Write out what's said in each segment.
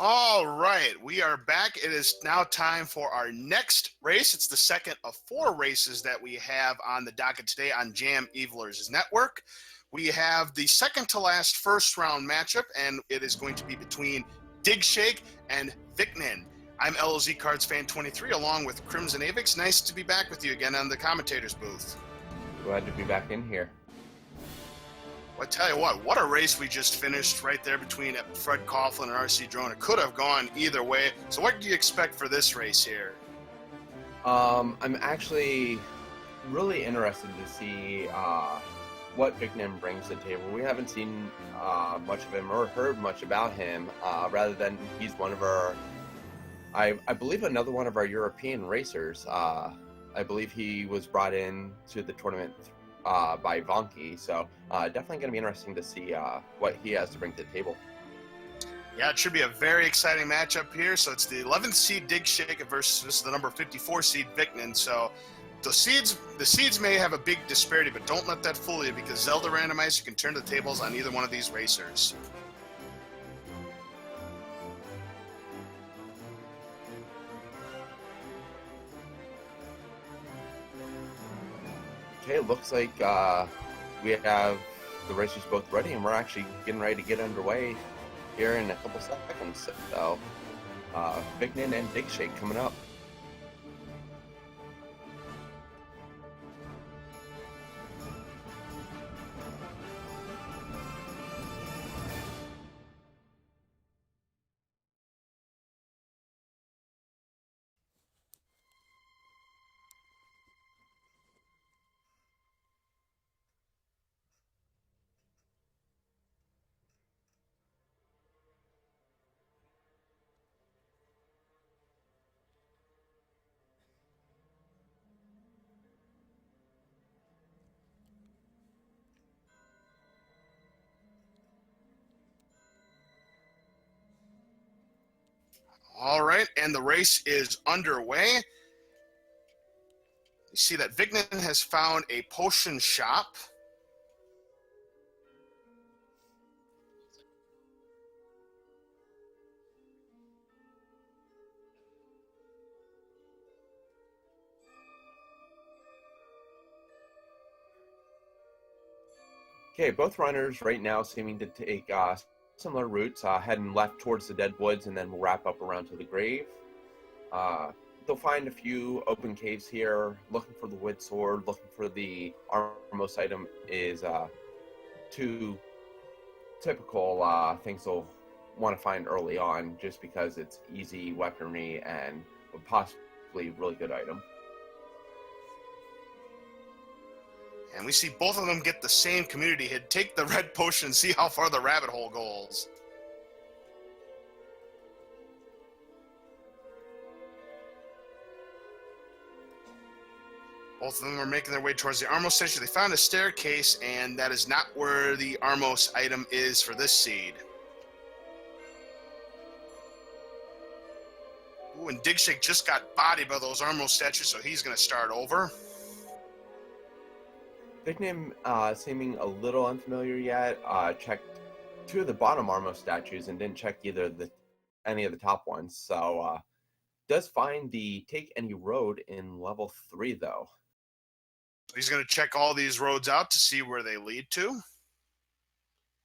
All right, we are back. It is now time for our next race. It's the second of four races that we have on the docket today on Jam Evilers Network. We have the second to last first round matchup, and it is going to be between Digshake and Vicnin. I'm LOZ Cards Fan 23 along with Crimson Avix. Nice to be back with you again on the commentator's booth. Glad to be back in here. Well, I tell you what a race we just finished right there between Fred Coughlin and RC Drone. It could have gone either way. So what do you expect for this race here? I'm actually really interested to see what Vicnin brings to the table. We haven't seen much of him or heard much about him, rather than he's one of our, I believe another one of our European racers. I believe he was brought in to the tournament by Vonky, so definitely going to be interesting to see what he has to bring to the table. Yeah, it should be a very exciting matchup here. So it's the 11th seed Digshake versus the number 54 seed Vicnin. So the seeds may have a big disparity, but don't let that fool you because Zelda Randomizer can turn the tables on either one of these racers. Okay, it looks like we have the racers both ready, and we're actually getting ready to get underway here in a couple seconds. So, Vicnin and Digshake coming up. All right, and the race is underway. You see that Vicnin has found a potion shop. Okay, both runners right now seeming to take similar routes, heading left towards the dead woods, and then we'll wrap up around to the grave. They'll find a few open caves here, looking for the wood sword, looking for the armormost item is two typical things they'll want to find early on, just because it's easy weaponry and possibly really good item. And we see both of them get the same community hit. Take the red potion and see how far the rabbit hole goes. Both of them are making their way towards the Armos statue. They found a staircase, and that is not where the Armos item is for this seed. Ooh, and Digshake just got bodied by those Armos statues, so he's going to start over. Vicnin seeming a little unfamiliar yet. Checked two of the bottom Armos statues and didn't check any of the top ones. So does find the Take Any Road in level 3 though. He's going to check all these roads out to see where they lead to.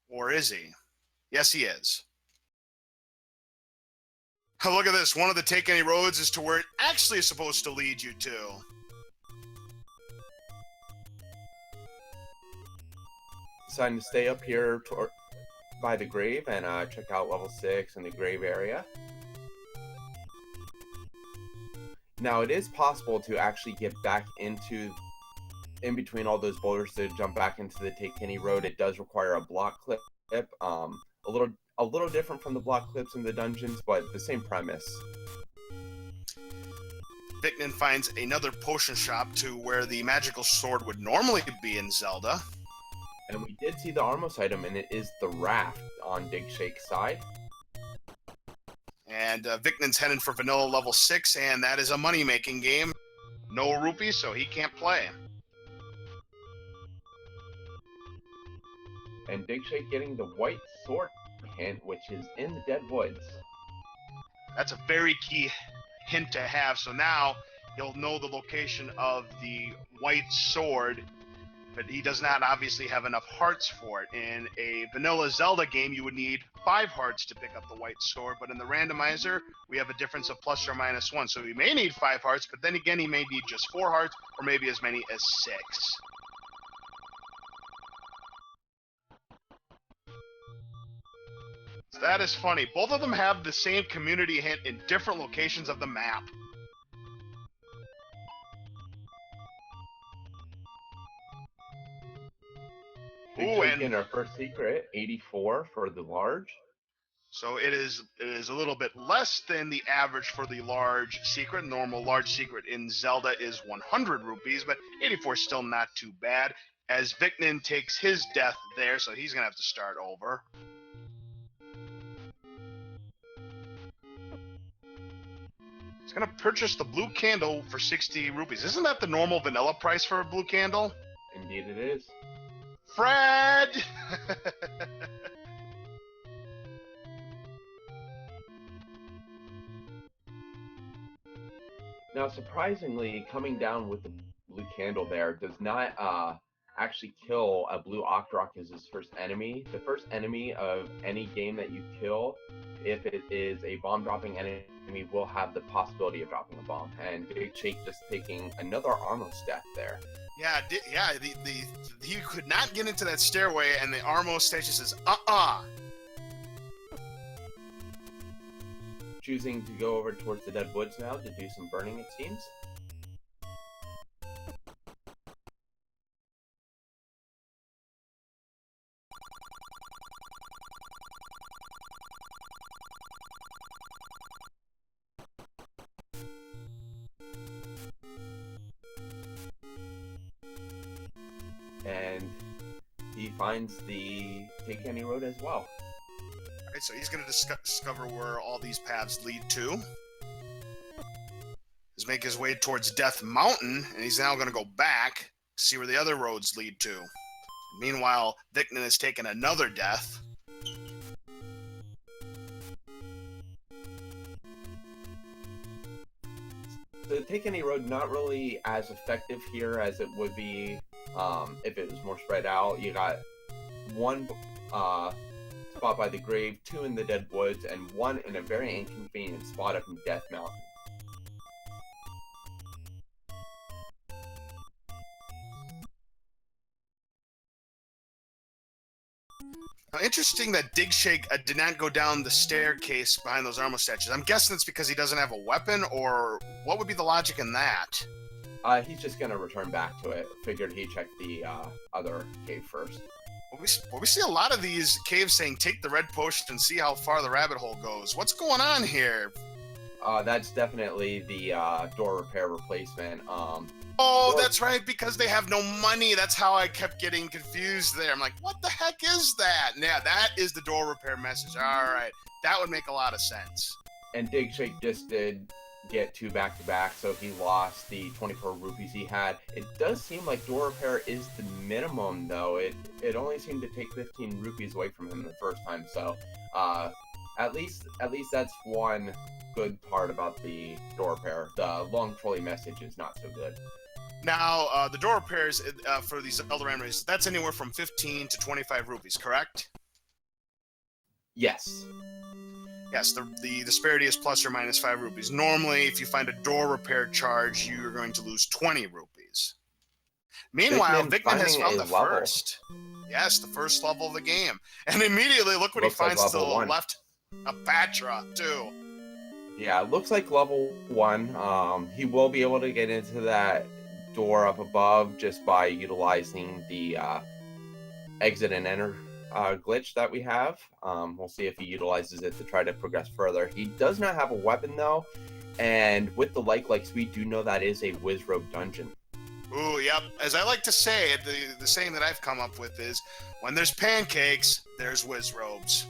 Or is he? Yes, he is. Oh, look at this. One of the Take Any Roads is to where it actually is supposed to lead you to. Deciding to stay up here by the grave and check out level 6 in the grave area. Now it is possible to actually get back in between all those boulders to jump back into the Take Any Road. It does require a block clip, a little different from the block clips in the dungeons, but the same premise. Vicnin finds another potion shop to where the magical sword would normally be in Zelda. And we did see the Armos item, and it is the raft on Digshake's side. And Vicnin's heading for vanilla level 6, and that is a money-making game. No rupees, so he can't play. And Digshake getting the white sword hint, which is in the dead woods. That's a very key hint to have. So now he'll know the location of the white sword, but he does not obviously have enough hearts for it. In a vanilla Zelda game, you would need 5 hearts to pick up the white sword, but in the randomizer, we have a difference of ±1. So he may need 5 hearts, but then again, he may need just 4 hearts, or maybe as many as 6. So that is funny. Both of them have the same community hint in different locations of the map. Digshake in our first secret, 84 for the large. So it is a little bit less than the average for the large secret. Normal large secret in Zelda is 100 rupees, but 84 is still not too bad, as Vicnin takes his death there, so he's going to have to start over. He's going to purchase the blue candle for 60 rupees. Isn't that the normal vanilla price for a blue candle? Indeed it is. Fred! Now, surprisingly, coming down with the blue candle there does not actually kill a blue Octorok as his first enemy. The first enemy of any game that you kill, if it is a bomb-dropping enemy, will have the possibility of dropping a bomb. And Digshake just taking another Armos death there. Yeah, he could not get into that stairway, and the Armos station says, Choosing to go over towards the Dead Woods now to do some burning, it seems. And he finds the Take Any Road as well. Alright, so he's going to discover where all these paths lead to. He's making his way towards Death Mountain, and he's now going to go back, see where the other roads lead to. Meanwhile, Vicnin has taken another death. The Take Any Road not really as effective here as it would be if it was more spread out. You got one spot by the grave, 2 in the Dead Woods, and 1 in a very inconvenient spot up in Death Mountain. Now, interesting that Digshake did not go down the staircase behind those Armor statues. I'm guessing it's because he doesn't have a weapon, or what would be the logic in that? He's just going to return back to it. Figured he'd check the other cave first. Well, we see a lot of these caves saying, take the red potion and see how far the rabbit hole goes. What's going on here? That's definitely the door repair replacement. Oh, that's right, because they have no money. That's how I kept getting confused there. I'm like, what the heck is that? Yeah, that is the door repair message. All right, that would make a lot of sense. And Digshake just did get 2 back-to-back, so he lost the 24 rupees he had. It does seem like door repair is the minimum, though. It only seemed to take 15 rupees away from him the first time, so at least that's one good part about the door repair. The long trolley message is not so good. Now, the door repairs for these Zelda randomize, that's anywhere from 15 to 25 rupees, correct? Yes. Yes, the disparity is plus or minus 5 rupees. Normally, if you find a door repair charge, you're going to lose 20 rupees. Meanwhile, Vicnin has found the first. Yes, the first level of the game. And immediately, look what he finds to the left. A Patra, too. Yeah, it looks like level 1. He will be able to get into that door up above just by utilizing the exit and enter glitch that we have. We'll see if he utilizes it to try to progress further. He does not have a weapon though, and with the likes, we do know that is a Wizrobe dungeon. Ooh, yep. As I like to say, the saying that I've come up with is, when there's pancakes, there's Wizrobes.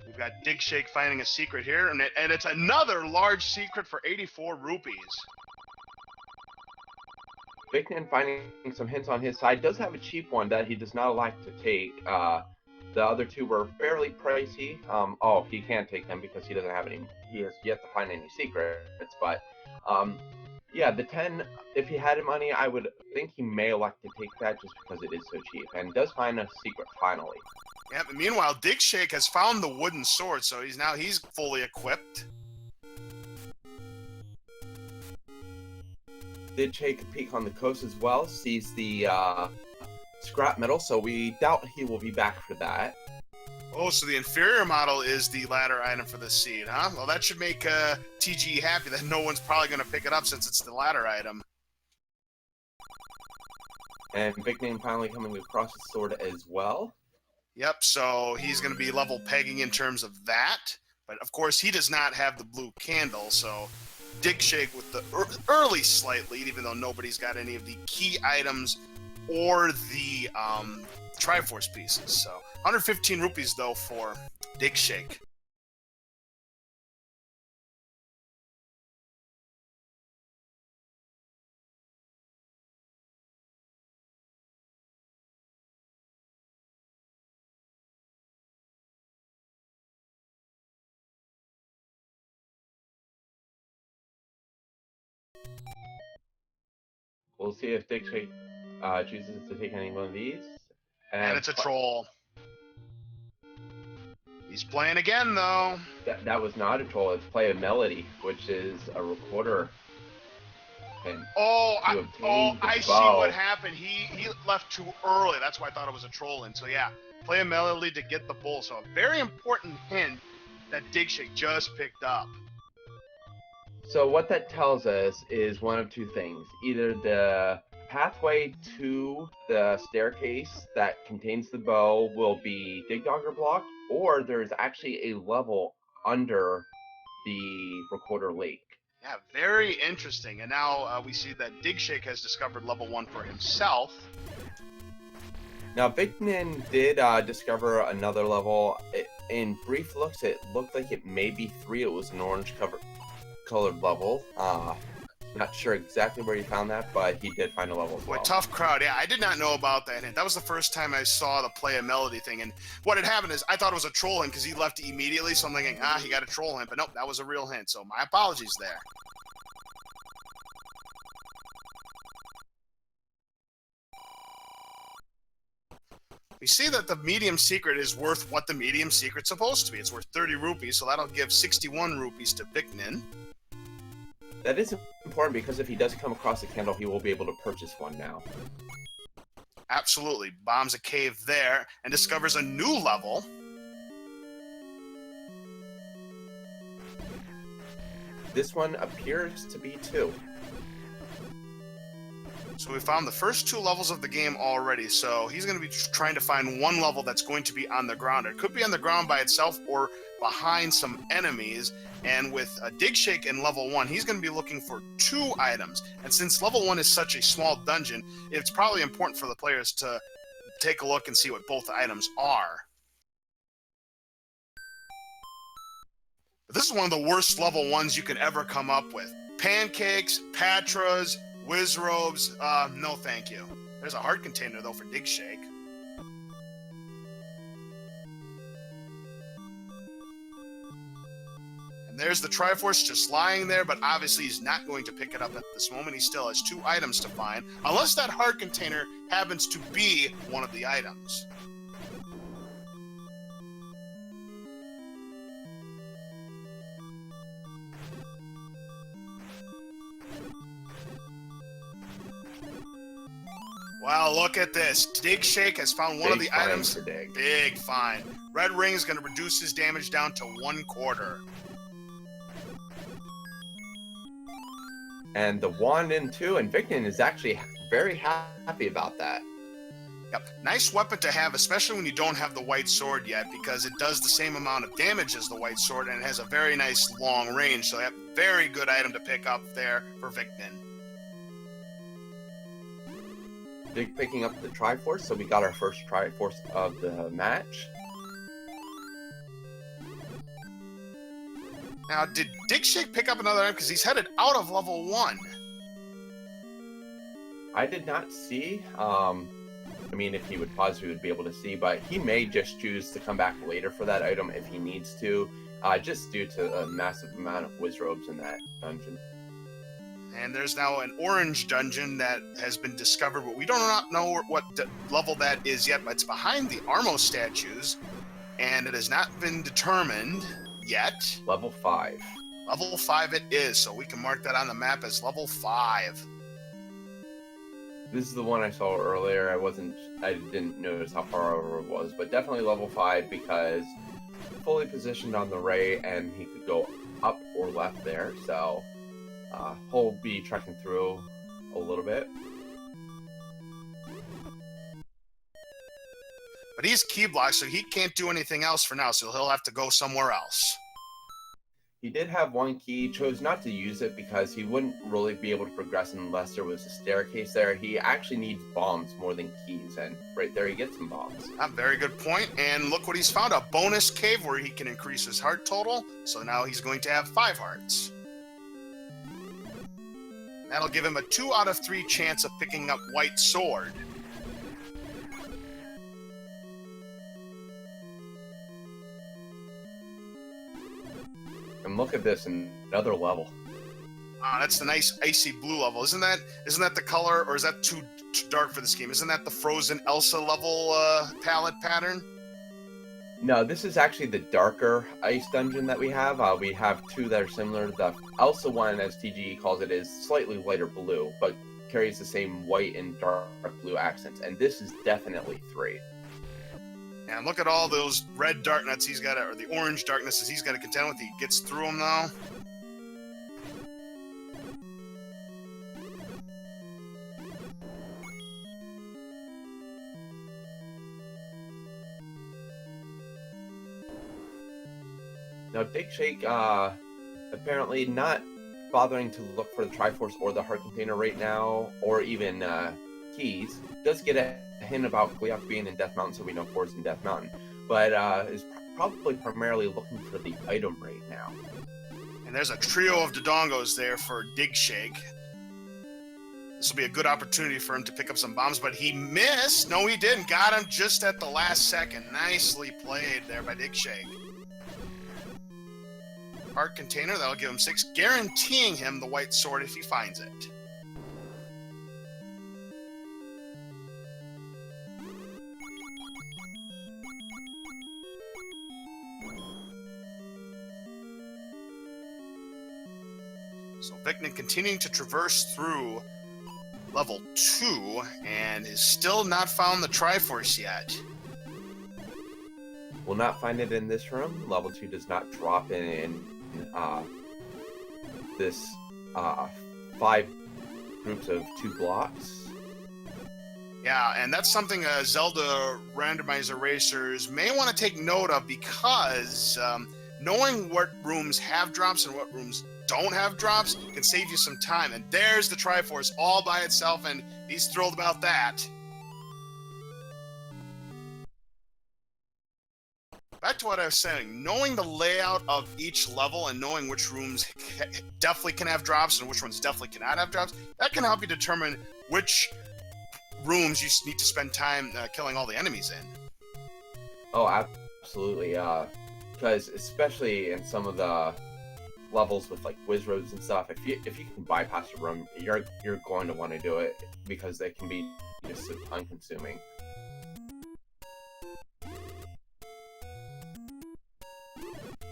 We've got Digshake finding a secret here, and it's another large secret for 84 rupees. Vicnin, finding some hints on his side, does have a cheap one that he does not like to take. The other two were fairly pricey. He can't take them because he doesn't have any. He has yet to find any secrets. But yeah, the 10. If he had money, I would think he may elect to take that just because it is so cheap, and does find a secret finally. Yeah, but meanwhile, Digshake has found the wooden sword, so he's fully equipped. Did take a peek on the coast as well, sees the scrap metal, so we doubt he will be back for that. Oh, so the inferior model is the ladder item for the seed, huh? Well, that should make TG happy that no one's probably going to pick it up since it's the ladder item. And Vicnin finally coming across his sword as well. Yep, so he's going to be level pegging in terms of that. But, of course, he does not have the blue candle, so Digshake with the early slight lead, even though nobody's got any of the key items or the Triforce pieces. So 115 rupees, though, for Digshake. We'll see if Digshake chooses to take any one of these. And it's a troll. He's playing again, though. That was not a troll. It's Play a Melody, which is a recorder. I see what happened. He left too early. That's why I thought it was a troll. And so, yeah, Play a Melody to get the bull. So a very important hint that Digshake just picked up. So what that tells us is one of two things. Either the pathway to the staircase that contains the bow will be dig dogger blocked, or there's actually a level under the recorder lake. Yeah, very interesting. And now we see that Digshake has discovered level 1 for himself. Now, Vicnin did discover another level. In brief looks, it looked like it may be 3. It was an orange colored level. Not sure exactly where he found that, but he did find a level as well. Boy, tough crowd. Yeah, I did not know about that hint. That was the first time I saw the Play a Melody thing. And what had happened is I thought it was a troll hint because he left immediately. So I'm thinking, he got a troll hint. But nope, that was a real hint. So my apologies there. We see that the medium secret is worth what the medium secret's supposed to be. It's worth 30 rupees, so that'll give 61 rupees to Vicnin. That is important because if he does come across a candle, he will be able to purchase one now. Absolutely. Bombs a cave there and discovers a new level. This one appears to be 2. So we found the first 2 levels of the game already, so he's going to be trying to find one level that's going to be on the ground. It could be on the ground by itself or behind some enemies, and with a Digshake in level 1, he's going to be looking for 2 items. And since level 1 is such a small dungeon, it's probably important for the players to take a look and see what both items are. But this is one of the worst level 1s you could ever come up with. Pancakes, Patras, Whiz robes, no thank you. There's a heart container, though, for Digshake. And there's the Triforce just lying there, but obviously he's not going to pick it up at this moment. He still has 2 items to find, unless that heart container happens to be one of the items. Wow, look at this. Digshake has found one of the items. Big find. Red ring is going to reduce his damage down to 1/4. And the 1 and 2, and Vicnin is actually very happy about that. Yep, nice weapon to have, especially when you don't have the white sword yet, because it does the same amount of damage as the white sword, and it has a very nice long range. So, yep, very good item to pick up there for Vicnin. Picking up the Triforce, so we got our first Triforce of the match. Now, did Digshake pick up another item? Because he's headed out of level 1. I did not see. I mean, if he would pause, we would be able to see, but he may just choose to come back later for that item if he needs to, just due to a massive amount of Wizrobes in that dungeon. And there's now an orange dungeon that has been discovered, but we do not know what level that is yet. But it's behind the Armo statues, and it has not been determined yet. Level 5. Level 5 it is, so we can mark that on the map as level 5. This is the one I saw earlier. I didn't notice how far over it was, but definitely level 5 because fully positioned on the ray, and he could go up or left there. So he'll be trekking through a little bit. But he's key blocked, so he can't do anything else for now, so he'll have to go somewhere else. He did have one key, chose not to use it because he wouldn't really be able to progress unless there was a staircase there. He actually needs bombs more than keys, and right there he gets some bombs. A very good point, and look what he's found, a bonus cave where he can increase his heart total, so now he's going to have 5 hearts. That'll give him a 2 out of 3 chance of picking up White Sword. And look at this, another level. That's the nice icy blue level. Isn't that the color, or is that too dark for this game? Isn't that the Frozen Elsa level palette pattern? No, this is actually the darker ice dungeon that we have. We have 2 that are similar. The Elsa one, as TGE calls it, is slightly lighter blue, but carries the same white and dark blue accents. And this is definitely 3. And look at all those red darknets he's got, or the orange darknesses he's got to contend with. He gets through them now. Now, Digshake, apparently not bothering to look for the Triforce or the heart container right now, or even keys, does get a hint about Gleok being in Death Mountain, so we know Ford's in Death Mountain, but is probably primarily looking for the item right now. And there's a trio of Dodongos there for Digshake. This will be a good opportunity for him to pick up some bombs, but he missed. No, he didn't. Got him just at the last second. Nicely played there by Digshake. Heart container, that'll give him 6, guaranteeing him the White Sword if he finds it. So Vicnin continuing to traverse through level 2 and is still not found the Triforce yet. Will not find it in this room. Level 2 does not drop in this 5 groups of 2 blocks. Yeah, and that's something Zelda Randomizer racers may want to take note of, because knowing what rooms have drops and what rooms don't have drops can save you some time. And there's the Triforce all by itself, and he's thrilled about that. Back to what I was saying, knowing the layout of each level and knowing which rooms definitely can have drops and which ones definitely cannot have drops, that can help you determine which rooms you need to spend time killing all the enemies in. Oh, absolutely. Because especially in some of the levels with like Wizrobes and stuff, if you can bypass a room, you're going to want to do it because they can be just so time consuming.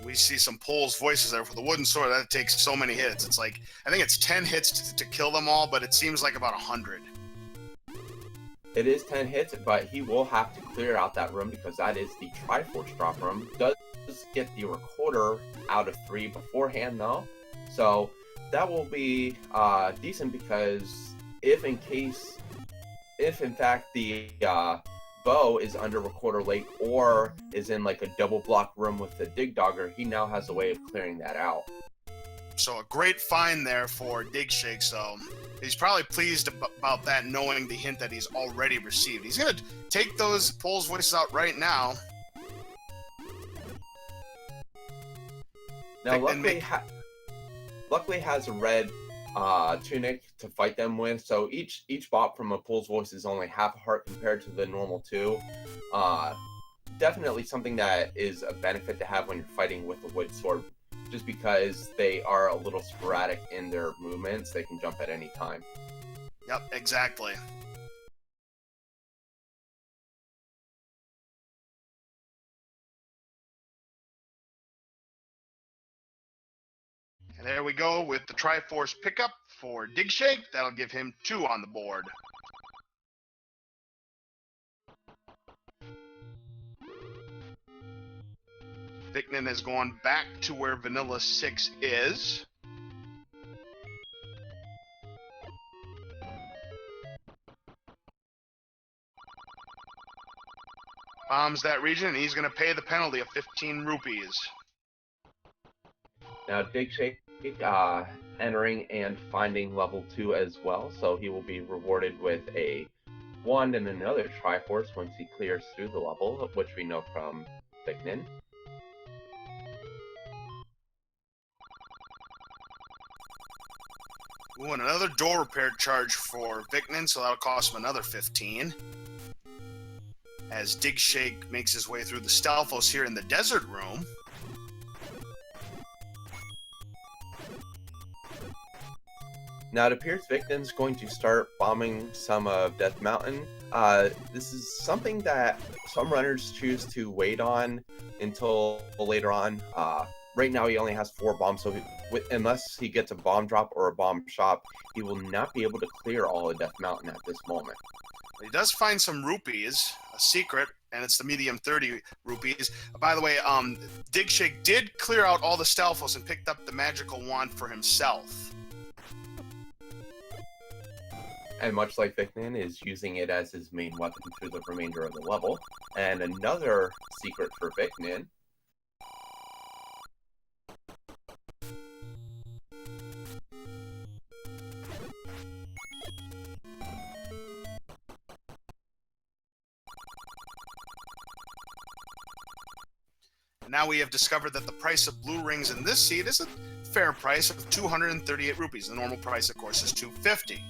We see some Pole's voices there for the wooden sword. That takes so many hits. It's like, I think it's 10 hits to kill them all, but it seems like about 100. It is 10 hits, but he will have to clear out that room because that is the Triforce drop room. Does get the recorder out of 3 beforehand though, so that will be decent, because if in fact the Bow is under Recorder Lake or is in like a double block room with the Dig Dogger, he now has a way of clearing that out. So a great find there for Digshake, so he's probably pleased about that, knowing the hint that he's already received. He's going to take those Pole's voices out right now. Now luckily has a red tunic to fight them with. So each bot from a Pool's Voice is only half a heart compared to the normal 2. Definitely something that is a benefit to have when you're fighting with a wood sword, just because they are a little sporadic in their movements. They can jump at any time. Yep, exactly. And there we go with the Triforce pickup for Digshake. That'll give him 2 on the board. Vicnin has gone back to where Vanilla 6 is. Bombs that region, and he's going to pay the penalty of 15 rupees. Now, Digshake entering and finding level 2 as well, so he will be rewarded with a wand and another Triforce once he clears through the level, which we know from Vicnin. Ooh, and another door repair charge for Vicnin, so that'll cost him another 15. As Digshake makes his way through the Stalfos here in the desert room. Now it appears Vicnin's going to start bombing some of Death Mountain. This is something that some runners choose to wait on until later on. Right now he only has 4 bombs, so unless he gets a bomb drop or a bomb shop, he will not be able to clear all of Death Mountain at this moment. He does find some rupees, a secret, and it's the medium 30 rupees. By the way, Digshake did clear out all the Stalfos and picked up the magical wand for himself. And much like Vicnin, is using it as his main weapon through the remainder of the level. And another secret for Vicnin. Now we have discovered that the price of blue rings in this seed is a fair price of 238 rupees. The normal price, of course, is 250.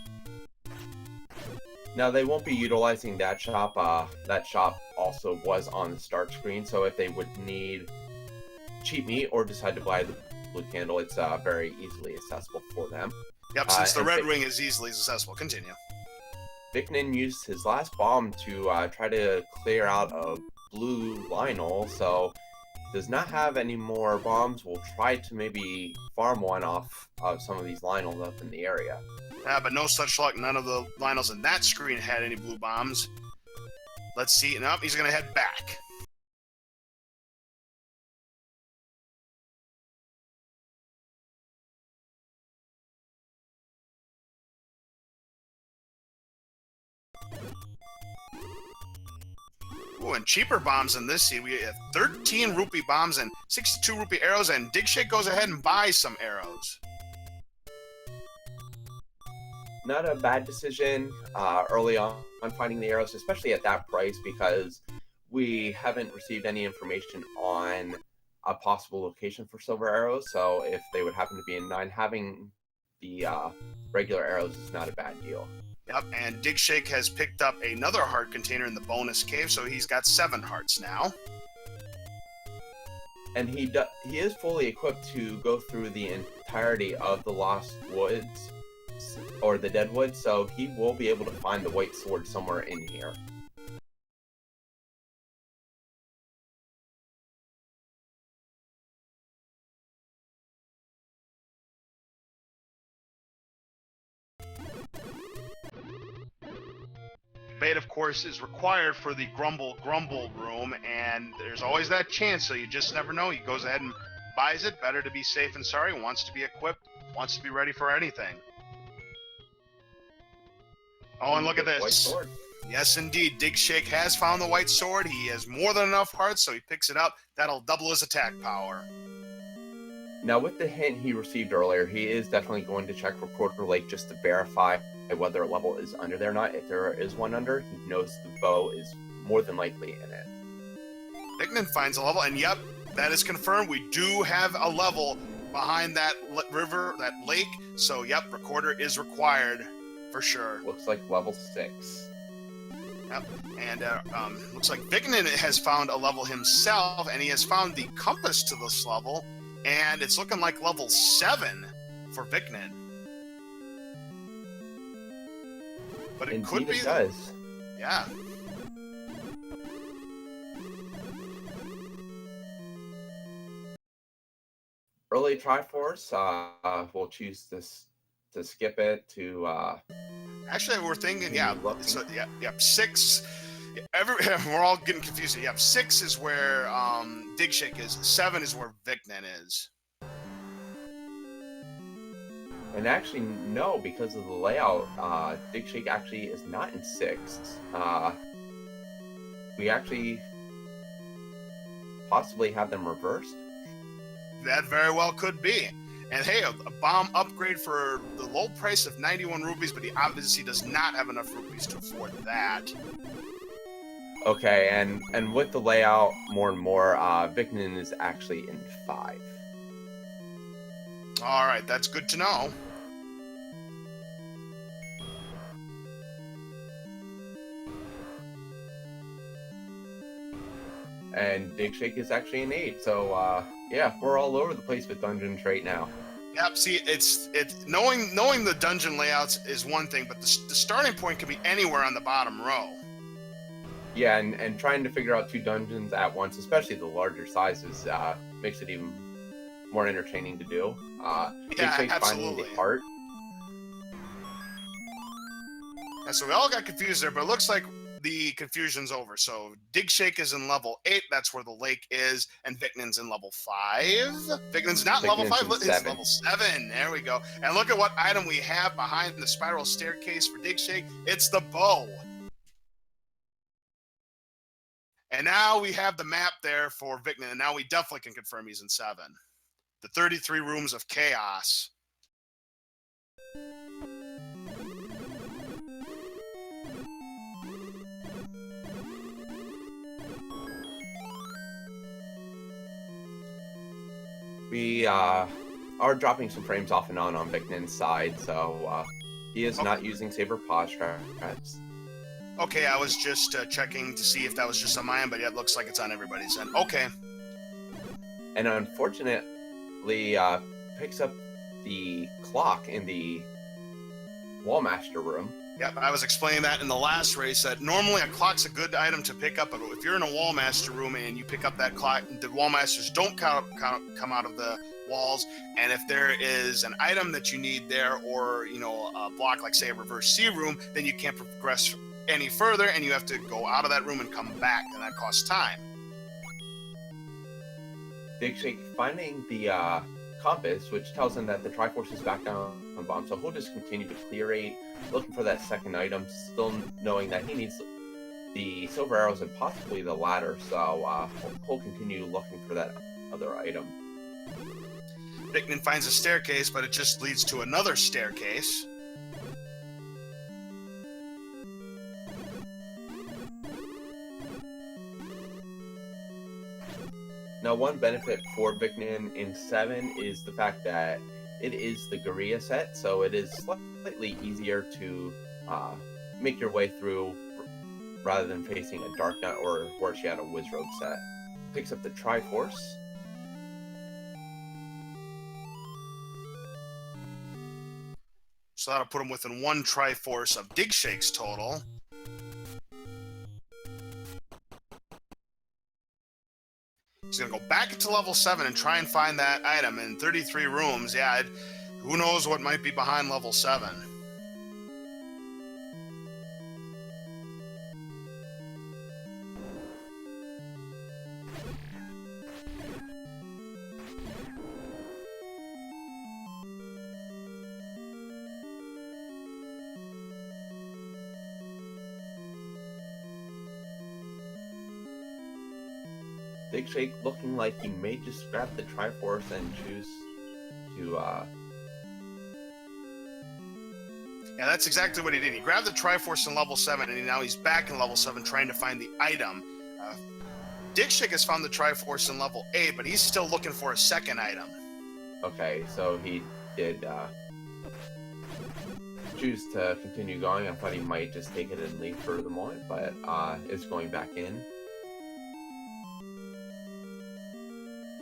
Now they won't be utilizing that shop. That shop also was on the start screen, so if they would need cheap meat or decide to buy the blue candle, it's very easily accessible for them. Yep, since the red ring is easily accessible. Continue. Vicnin used his last bomb to try to clear out a blue Lionel, so does not have any more bombs. We'll try to maybe farm one off of some of these Lionels up in the area. Yeah, but no such luck. None of the Lionels in that screen had any blue bombs. Let's see. Nope, he's going to head back. Ooh, and cheaper bombs in this seed. We have 13 rupee bombs and 62 rupee arrows, and Digshake goes ahead and buys some arrows. Not a bad decision early on finding the arrows, especially at that price, because we haven't received any information on a possible location for silver arrows. So if they would happen to be in 9, having the regular arrows is not a bad deal. Yep, and Digshake has picked up another heart container in the bonus cave, so he's got 7 hearts now. And he is fully equipped to go through the entirety of the Lost Woods, or the Deadwood, so he will be able to find the white sword somewhere in here. Bait, of course, is required for the Grumble room, and there's always that chance, so you just never know. He goes ahead and buys it. Better to be safe than sorry. Wants to be equipped. Wants to be ready for anything. Oh, and look at this. White sword. Yes, indeed. Digshake has found the white sword. He has more than enough hearts, so he picks it up. That'll double his attack power. Now, with the hint he received earlier, he is definitely going to check for Quarter Lake just to verify whether a level is under there or not. If there is one under, he knows the bow is more than likely in it. Vicnin finds a level, and yep, that is confirmed. We do have a level behind that river, that lake. So, yep, recorder is required for sure. Looks like level 6. Yep. And looks like Vicnin has found a level himself, and he has found the compass to this level, and it's looking like level 7 for Vicnin. But it Indeed could be. It does. Yeah. Early Triforce, we'll choose this to skip it to. Actually, we're thinking, yeah. So, yeah, 6. We're all getting confused. Yeah, 6 is where Digshake is. 7 is where Vicnin is. And actually, no, because of the layout, Digshake actually is not in 6. We actually possibly have them reversed. That very well could be. And hey, a bomb upgrade for the low price of 91 rupees, but he obviously does not have enough rupees to afford that. Okay, and with the layout more and more, Vicnin is actually in 5. All right, that's good to know. And Digshake is actually in 8, so yeah, we're all over the place with dungeons right now. Yep. See, it's knowing the dungeon layouts is one thing, but the starting point can be anywhere on the bottom row. Yeah, and trying to figure out 2 dungeons at once, especially the larger sizes, makes it even more entertaining to do. Yeah, Digshake's finding absolutely. the heart. And so we all got confused there, but it looks like the confusion's over. So Digshake is in level 8. That's where the lake is, and Vicnin's in level 5. Vicnin's not level 5. It's level 7. There we go. And look at what item we have behind the spiral staircase for Digshake. It's the bow. And now we have the map there for Vicnin, and now we definitely can confirm he's in 7. The 33 rooms of chaos. We are dropping some frames off and on Vicnin's side, so he is not using saber pause traps. Okay, I was just checking to see if that was just on my end, but yeah, it looks like it's on everybody's end. Okay. And unfortunately, picks up the clock in the Wallmaster room. Yep, I was explaining that in the last race, that normally a clock's a good item to pick up, but if you're in a Wallmaster room and you pick up that clock, the Wallmasters don't come out of the walls, and if there is an item that you need there, or, you know, a block like, say, a reverse C room, then you can't progress any further, and you have to go out of that room and come back, and that costs time. Digshake finding the compass, which tells him that the Triforce is back down on bomb, so he'll just continue to clearate, looking for that second item, still knowing that he needs the silver arrows and possibly the ladder, so he'll continue looking for that other item. Vicnin finds a staircase, but it just leads to another staircase. Now, one benefit for Vicnin in 7 is the fact that it is the Guerrilla set, so it is slightly easier to make your way through rather than facing a Dark Knight or Horse Shadow Wizrobe set. Picks up the Triforce. So that'll put him within 1 Triforce of Digshake's total. He's going to go back into level 7 and try and find that item in 33 rooms. Yeah, who knows what might be behind level 7. Digshake looking like he may just grab the Triforce and choose to Yeah, that's exactly what he did. He grabbed the Triforce in level 7, and now he's back in level 7 trying to find the item. Digshake has found the Triforce in level 8, but he's still looking for a second item. Okay, so he did choose to continue going. I thought he might just take it and leave for the moment, but is going back in.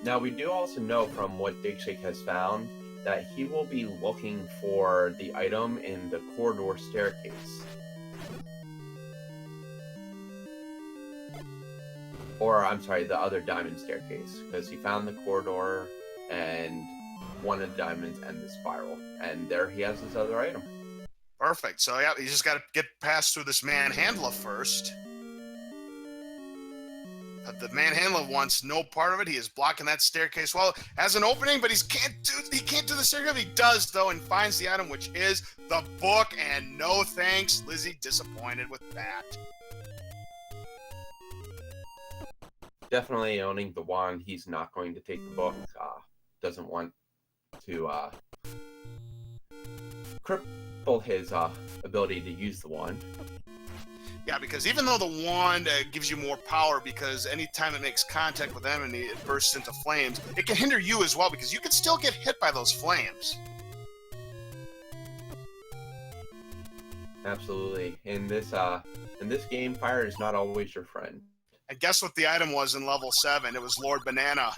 Now, we do also know from what Digshake has found that he will be looking for the item in the corridor staircase. Or, I'm sorry, the other diamond staircase, because he found the corridor and one of the diamonds and the spiral. And there he has his other item. Perfect. So, yeah, you just got to get past through this manhandler first. But the manhandler wants no part of it. He is blocking that staircase. Well, has an opening, but he can't do the staircase. He does, though, and finds the item, which is the book. And no thanks, Lizzie. Disappointed with that. Definitely owning the wand. He's not going to take the book. Doesn't want to cripple his ability to use the wand. Yeah, because even though the wand gives you more power, because anytime it makes contact with enemy, it bursts into flames, it can hinder you as well, because you can still get hit by those flames. Absolutely. In this game, fire is not always your friend. And guess what the item was in level 7? It was Lord Banana.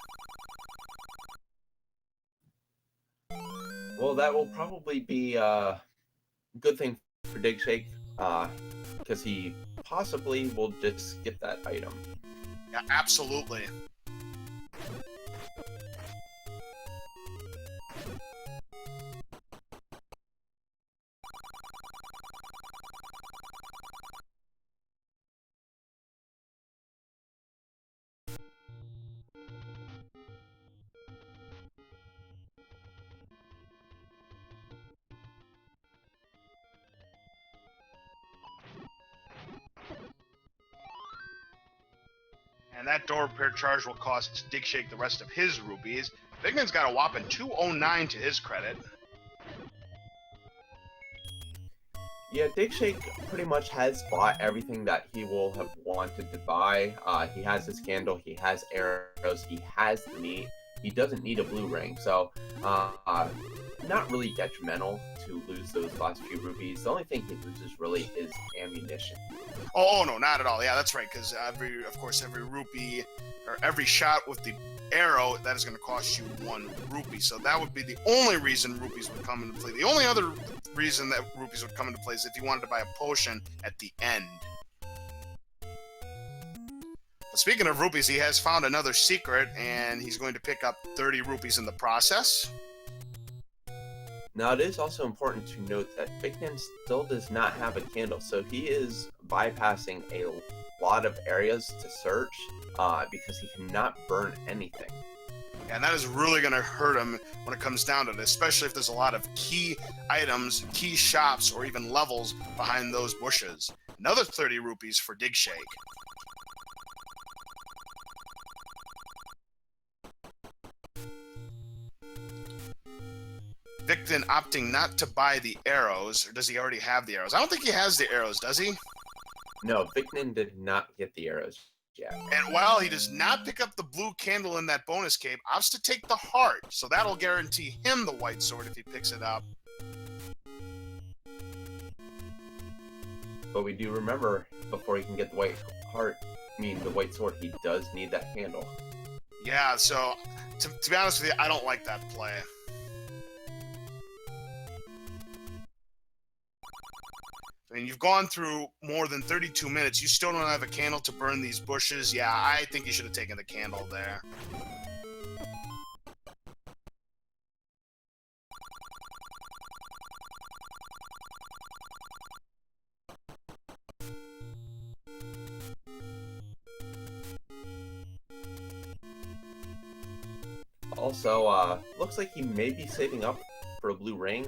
Well, that will probably be a good thing for Digshake, because he possibly will just skip that item. Yeah, absolutely. And that door repair charge will cost Digshake the rest of his rupees. Vicnin's got a whopping 209 to his credit. Yeah, Digshake pretty much has bought everything that he will have wanted to buy. He has his candle, he has arrows, he has the meat. He doesn't need a blue ring, so not really detrimental to lose those last few rupees. The only thing he loses really is ammunition. Oh no, not at all. Yeah, that's right. Because every rupee or every shot with the arrow, that is going to cost you 1 rupee. So that would be the only reason rupees would come into play. The only other reason that rupees would come into play is if you wanted to buy a potion at the end. But speaking of rupees, he has found another secret, and he's going to pick up 30 rupees in the process. Now, it is also important to note that Vicnin still does not have a candle, so he is bypassing a lot of areas to search because he cannot burn anything. And that is really going to hurt him when it comes down to it, especially if there's a lot of key items, key shops, or even levels behind those bushes. Another 30 rupees for Digshake. Vicnin opting not to buy the arrows, or does he already have the arrows? I don't think he has the arrows, does he? No, Vicnin did not get the arrows yet. And while he does not pick up the blue candle in that bonus cape, opts to take the heart, so that'll guarantee him the white sword if he picks it up. But we do remember, before he can get the white white sword, he does need that candle. Yeah, so, to be honest with you, I don't like that play. I mean, you've gone through more than 32 minutes. You still don't have a candle to burn these bushes. Yeah, I think you should have taken the candle there. Also, looks like he may be saving up for a blue ring.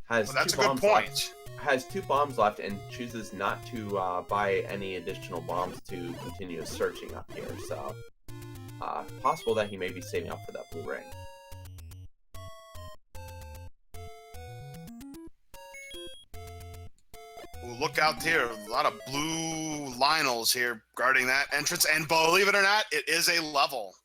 Has that's two a good bombs point. left. Has 2 bombs left and chooses not to buy any additional bombs to continue searching up here. So, possible that he may be saving up for that blue ring. Ooh, look out here. A lot of blue Lionels here guarding that entrance. And believe it or not, it is a level.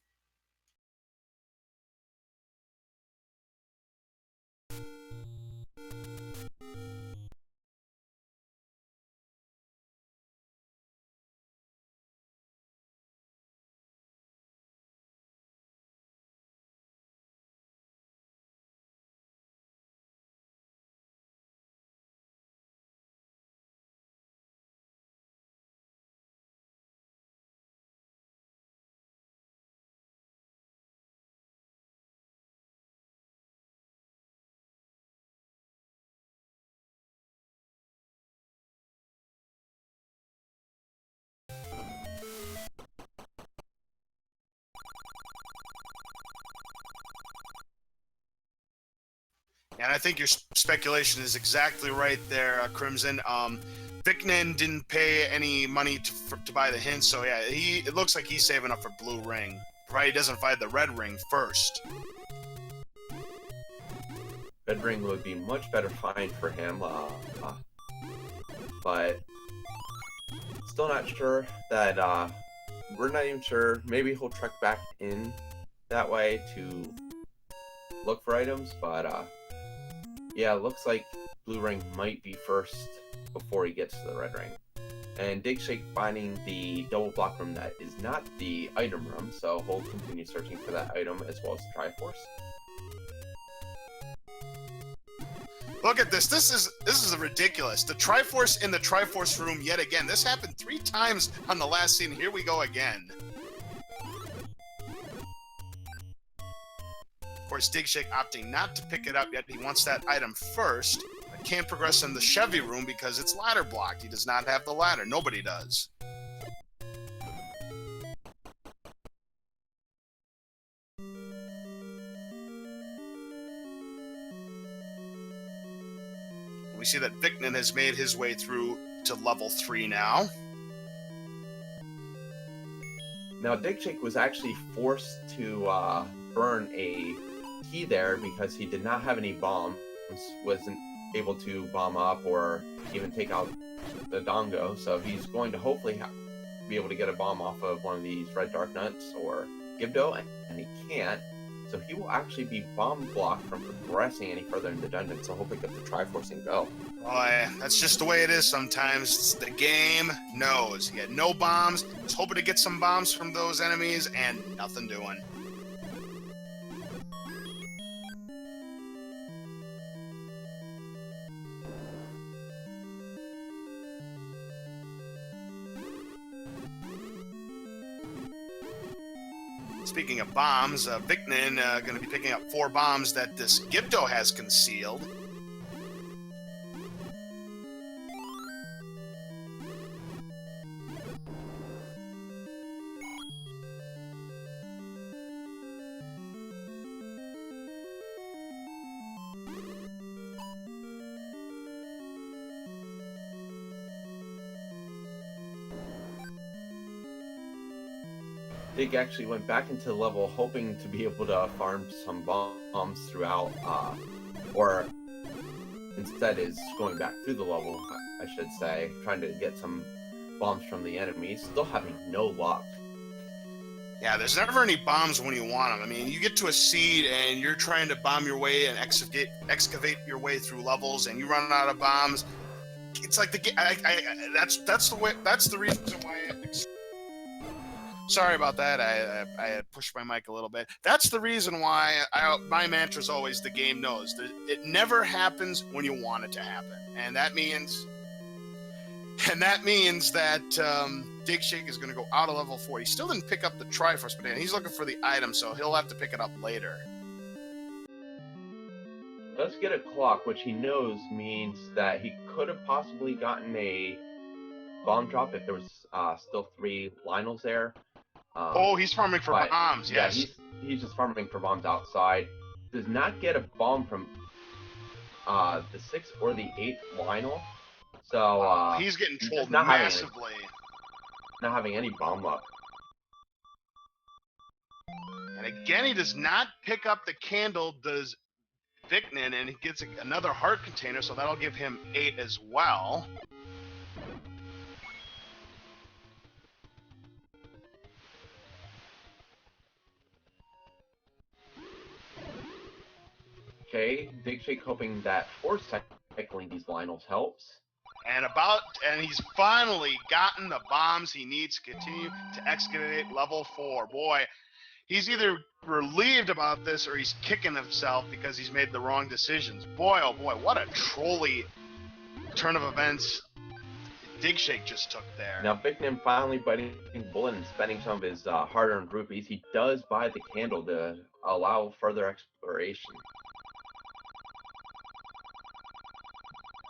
And I think your speculation is exactly right there, Crimson. Vicnin didn't pay any money to buy the hint, so yeah, it looks like he's saving up for blue ring. Right, he doesn't find the red ring first. Red ring would be much better find for him, but still not sure that, we're not even sure. Maybe he'll trek back in that way to look for items, but yeah, it looks like blue ring might be first before he gets to the red ring. And Digshake finding the double block room that is not the item room, so he'll continue searching for that item as well as the Triforce. Look at this. This is ridiculous. The Triforce in the Triforce room yet again. This happened 3 times on the last scene. Here we go again. Of course, Digshake opting not to pick it up yet. He wants that item first. But can't progress in the Chevy room because it's ladder blocked. He does not have the ladder. Nobody does. We see that Vicnin has made his way through to level 3 now. Now, Digshake was actually forced to burn a key there because he did not have any bombs, wasn't able to bomb up or even take out the Dongo, so he's going to hopefully be able to get a bomb off of one of these red dark nuts or Gibdo, and he can't. So he will actually be bomb blocked from progressing any further in the dungeon, so he'll pick up the Triforce and go. Boy, that's just the way it is sometimes. The game knows. He had no bombs. He's hoping to get some bombs from those enemies, and nothing doing. Speaking of bombs, Vicnin going to be picking up 4 bombs that this Gibdo has concealed. Dig actually went back into the level hoping to be able to farm some bombs throughout, or instead is going back through the level, I should say, trying to get some bombs from the enemies, still having no luck. Yeah, there's never any bombs when you want them. I mean, you get to a seed and you're trying to bomb your way and excavate your way through levels, and you run out of bombs. It's like that's the reason why. Sorry about that. I had pushed my mic a little bit. That's the reason why my mantra is always the game knows. It never happens when you want it to happen, and that means that Digshake is going to go out of level 4. He still didn't pick up the Triforce, but he's looking for the item, so he'll have to pick it up later. Does get a clock, which he knows means that he could have possibly gotten a bomb drop if there was still 3 Lionels there. He's farming for bombs, yes. Yeah, he's just farming for bombs outside. Does not get a bomb from the 6th or the 8th Lionel. So he's getting trolled massively. Not having any bomb luck. And again, he does not pick up the candle, does Vicnin, and he gets another heart container, so that'll give him 8 as well. Okay, Digshake hoping that force cycling these Lionels helps. And he's finally gotten the bombs he needs to continue to excavate level 4. Boy, he's either relieved about this or he's kicking himself because he's made the wrong decisions. Boy, oh boy, what a trolly turn of events Digshake just took there. Now, Vicnin finally biting bullet and spending some of his hard-earned rupees. He does buy the candle to allow further exploration.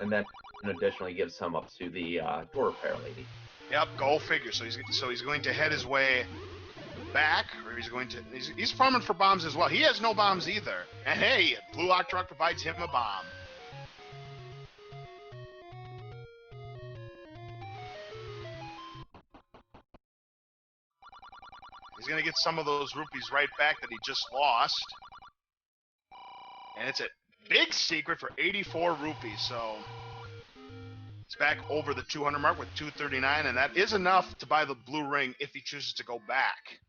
And then additionally gives some up to the door repair lady. Yep, go figure. So he's going to head his way back, or he's farming for bombs as well. He has no bombs either. And hey, Blue Hawk Truck provides him a bomb. He's going to get some of those rupees right back that he just lost. And it's a big secret for 84 rupees, so it's back over the 200 mark with 239, and that is enough to buy the blue ring if he chooses to go back.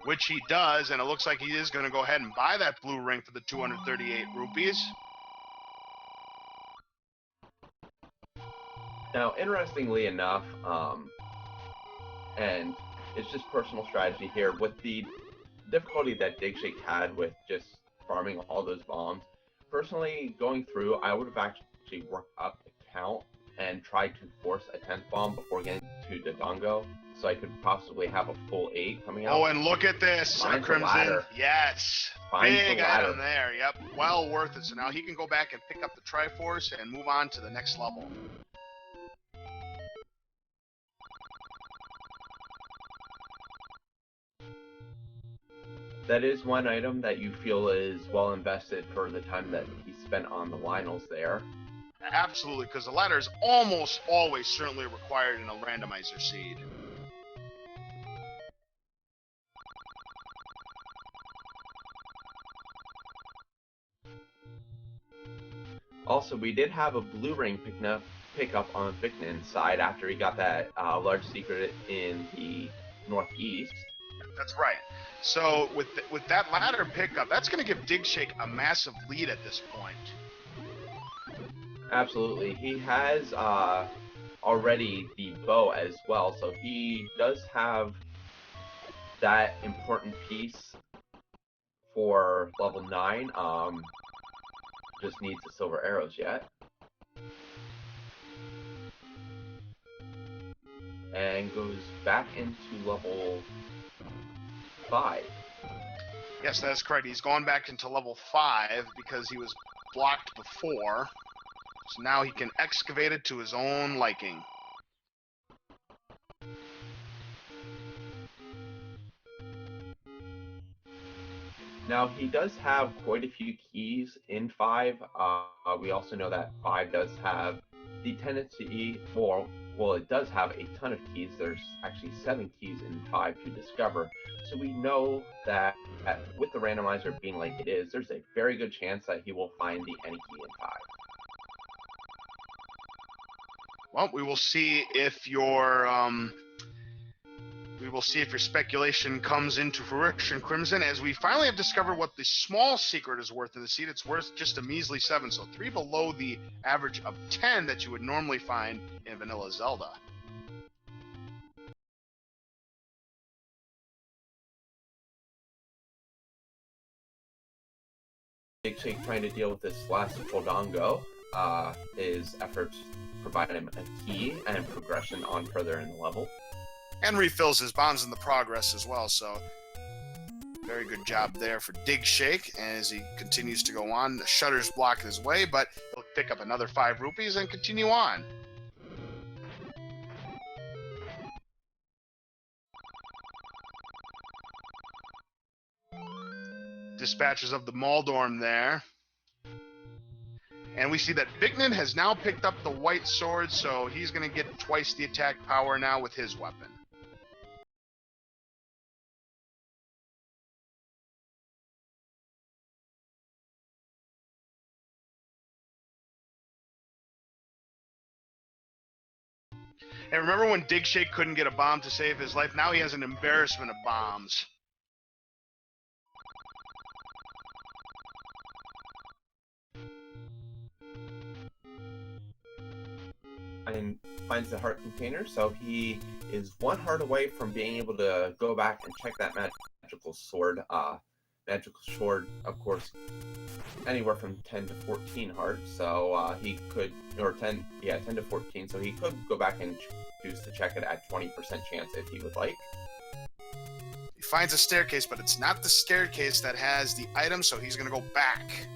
Which he does, and it looks like he is going to go ahead and buy that blue ring for the 238 rupees. Now, interestingly enough, and it's just personal strategy here, with the difficulty that Digshake had with just farming all those bombs, personally, going through, I would have actually worked up the count and tried to force a 10th bomb before getting to Dodongo, so I could possibly have a full 8 coming out. Oh, and look at this, Crimson. Yes, big item there. Yep, well worth it. So now he can go back and pick up the Triforce and move on to the next level. That is one item that you feel is well invested for the time that he spent on the Lionels there. Absolutely, because the ladder is almost always certainly required in a randomizer seed. Also, we did have a blue ring pickup on Vicnin's side after he got that large secret in the northeast. That's right. So with that ladder pickup, that's going to give Digshake a massive lead at this point. Absolutely. He has already the bow as well, so he does have that important piece for level 9. Just needs the silver arrows yet. And goes back into level 5. Yes, that's correct. He's gone back into level 5 because he was blocked before. So now he can excavate it to his own liking. Now, he does have quite a few keys in 5. We also know that 5 does have the tendency, well, it does have a ton of keys. There's actually 7 keys in 5 to discover. So we know that with the randomizer being like it is, there's a very good chance that he will find the any key in 5. Well, we will see if your speculation comes into fruition, Crimson, as we finally have discovered what the small secret is worth in the seed. It's worth just a measly 7, so 3 below the average of 10 that you would normally find in vanilla Zelda. Digshake trying to deal with this last Dodongo. His efforts provide him a key and progression on further in the level. And refills his bombs in the progress as well, so very good job there for Digshake. And as he continues to go on, the shutters block his way, but he'll pick up another 5 rupees and continue on. Dispatches of the Maldorm there. And we see that Vicnin has now picked up the white sword, so he's going to get twice the attack power now with his weapon. And remember when Digshake couldn't get a bomb to save his life? Now he has an embarrassment of bombs. And finds the heart container, so he is 1 heart away from being able to go back and check that magical sword. Magical sword, of course, anywhere from 10 to 14 hearts, so he could, or 10 to 14, so he could go back and choose to check it at 20% chance if he would like. He finds a staircase, but it's not the staircase that has the item, so he's going to go back.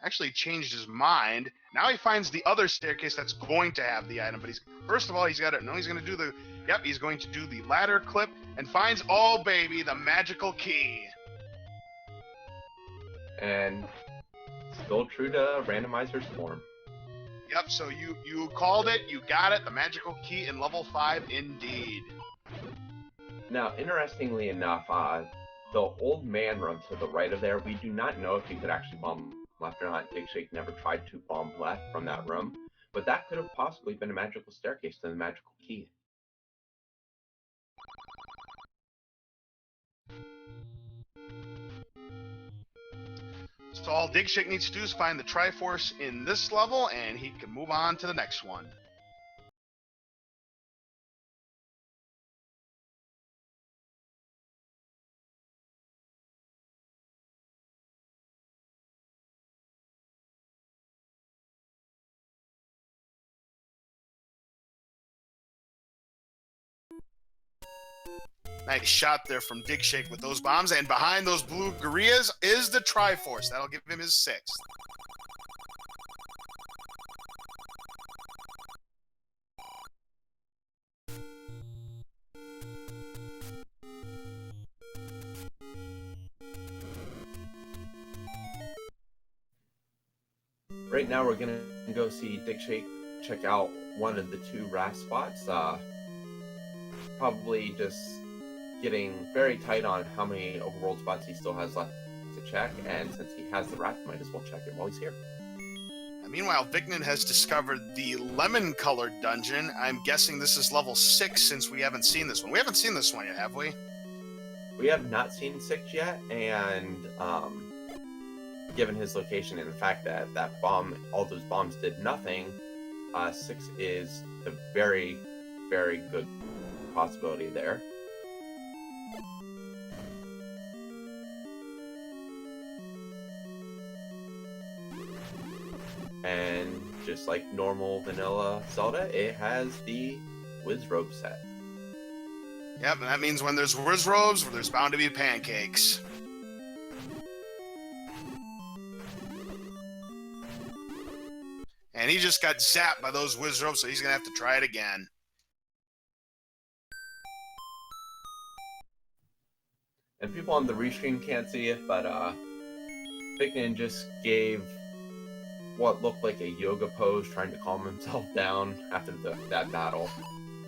actually changed his mind. Now he finds the other staircase that's going to have the item, but first of all he's going to do the he's going to do the ladder clip and finds, oh baby, the magical key. And still true to Randomizer's form. Yep, so you called it, you got it, the magical key in level 5 indeed. Now, interestingly enough, the old man room to the right of there, we do not know if you could actually bomb left or not. Digshake never tried to bomb left from that room, but that could have possibly been a magical staircase to the magical key. So all Digshake needs to do is find the Triforce in this level, and he can move on to the next one. Nice shot there from Digshake with those bombs, and behind those blue gorillas is the Triforce. That'll give him his 6th. Right now, we're gonna go see Digshake check out one of the 2 wrath spots. Probably just getting very tight on how many overworld spots he still has left to check, and since he has the wrath, might as well check it while he's here. Meanwhile, Vicnin has discovered the lemon-colored dungeon. I'm guessing this is level 6 since we haven't seen this one. We haven't seen this one yet, have we? We have not seen 6 yet, and given his location and the fact that that bomb, all those bombs did nothing, 6 is a very, very good possibility there. And just like normal vanilla Zelda, it has the Wizrobe set. Yep, and that means when there's Wizrobes, there's bound to be pancakes. And he just got zapped by those Wizrobes, so he's going to have to try it again. And people on the restream can't see it, but Vicnin just gave what looked like a yoga pose, trying to calm himself down after that battle.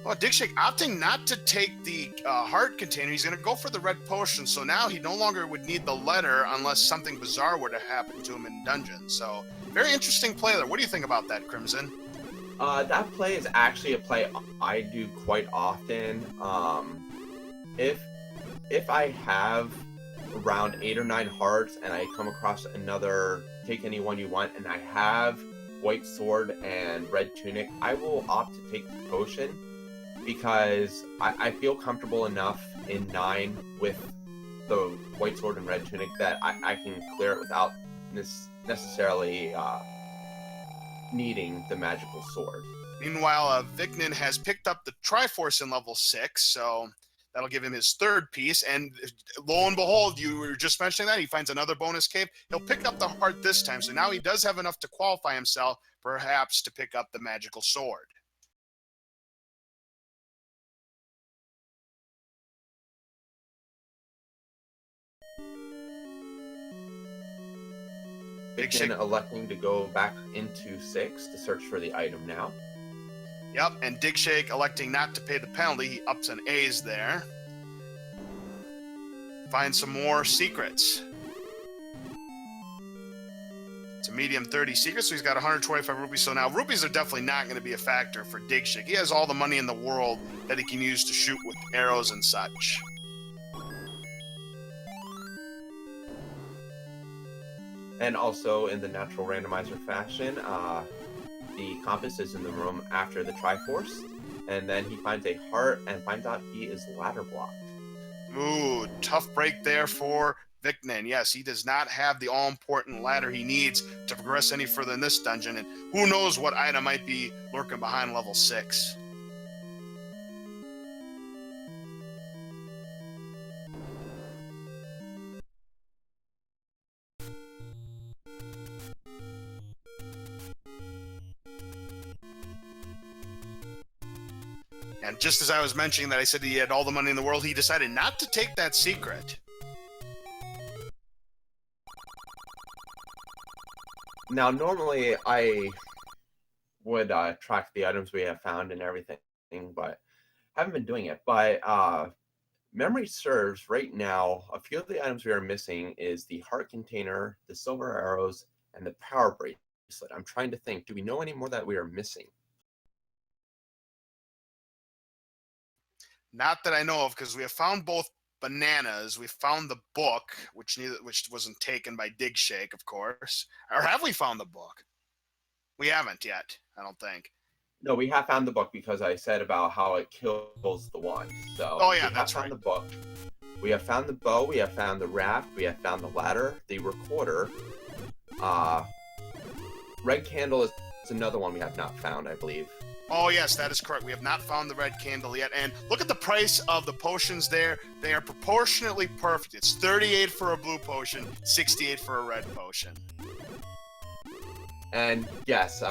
Well, Digshake opting not to take the heart container. He's going to go for the red potion, so now he no longer would need the letter unless something bizarre were to happen to him in dungeons. So, very interesting play there. What do you think about that, Crimson? That play is actually a play I do quite often. If I have around 8 or 9 hearts and I come across another take any one you want and I have white sword and red tunic, I will opt to take the potion because I feel comfortable enough in 9 with the white sword and red tunic that I can clear it without necessarily needing the magical sword. Meanwhile, Vicnin has picked up the Triforce in level 6, so that'll give him his 3rd piece, and lo and behold, you were just mentioning that, he finds another bonus cave. He'll pick up the heart this time, so now he does have enough to qualify himself, perhaps to pick up the magical sword. Vicnin electing to go back into 6 to search for the item now. Yep, and Digshake electing not to pay the penalty. He ups an A's there. Find some more secrets. It's a medium 30 secret, so he's got 125 rupees. So now rupees are definitely not going to be a factor for Digshake. He has all the money in the world that he can use to shoot with arrows and such. And also in the natural randomizer fashion, the compass is in the room after the Triforce, and then he finds a heart and finds out he is ladder blocked. Ooh, tough break there for Vicnin. Yes, he does not have the all-important ladder he needs to progress any further in this dungeon, and who knows what item might be lurking behind level 6. And just as I was mentioning that I said he had all the money in the world, he decided not to take that secret. Now, normally I would track the items we have found and everything, but haven't been doing it. But memory serves right now, a few of the items we are missing is the heart container, the silver arrows, and the power bracelet. I'm trying to think, do we know any more that we are missing? Not that I know of, because we have found both bananas. We found the book, which wasn't taken by Digshake, of course. Or have we found the book? We haven't yet, I don't think. No, we have found the book because I said about how it kills the one. So Oh, yeah, we that's have found right. the book. We have found the bow. We have found the raft. We have found the ladder, the recorder. Red candle is another one we have not found, I believe. Oh, yes, that is correct. We have not found the red candle yet. And look at the price of the potions there. They are proportionately perfect. It's 38 for a blue potion, 68 for a red potion. And yes,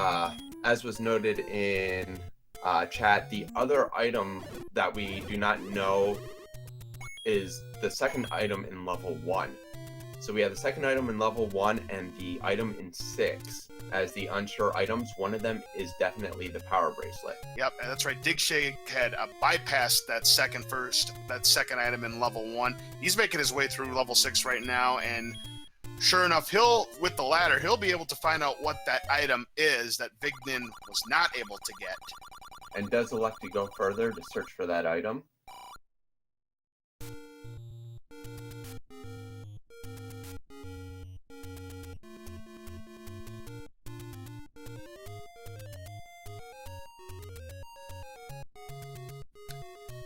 as was noted in chat, the other item that we do not know is the second item in level 1. So we have the second item in level 1 and the item in 6 as the unsure items. One of them is definitely the power bracelet. Yep, that's right. Digshake had bypassed that second item in level 1. He's making his way through level 6 right now, and sure enough, with the ladder, he'll be able to find out what that item is that Vicnin was not able to get. And does elect to go further to search for that item.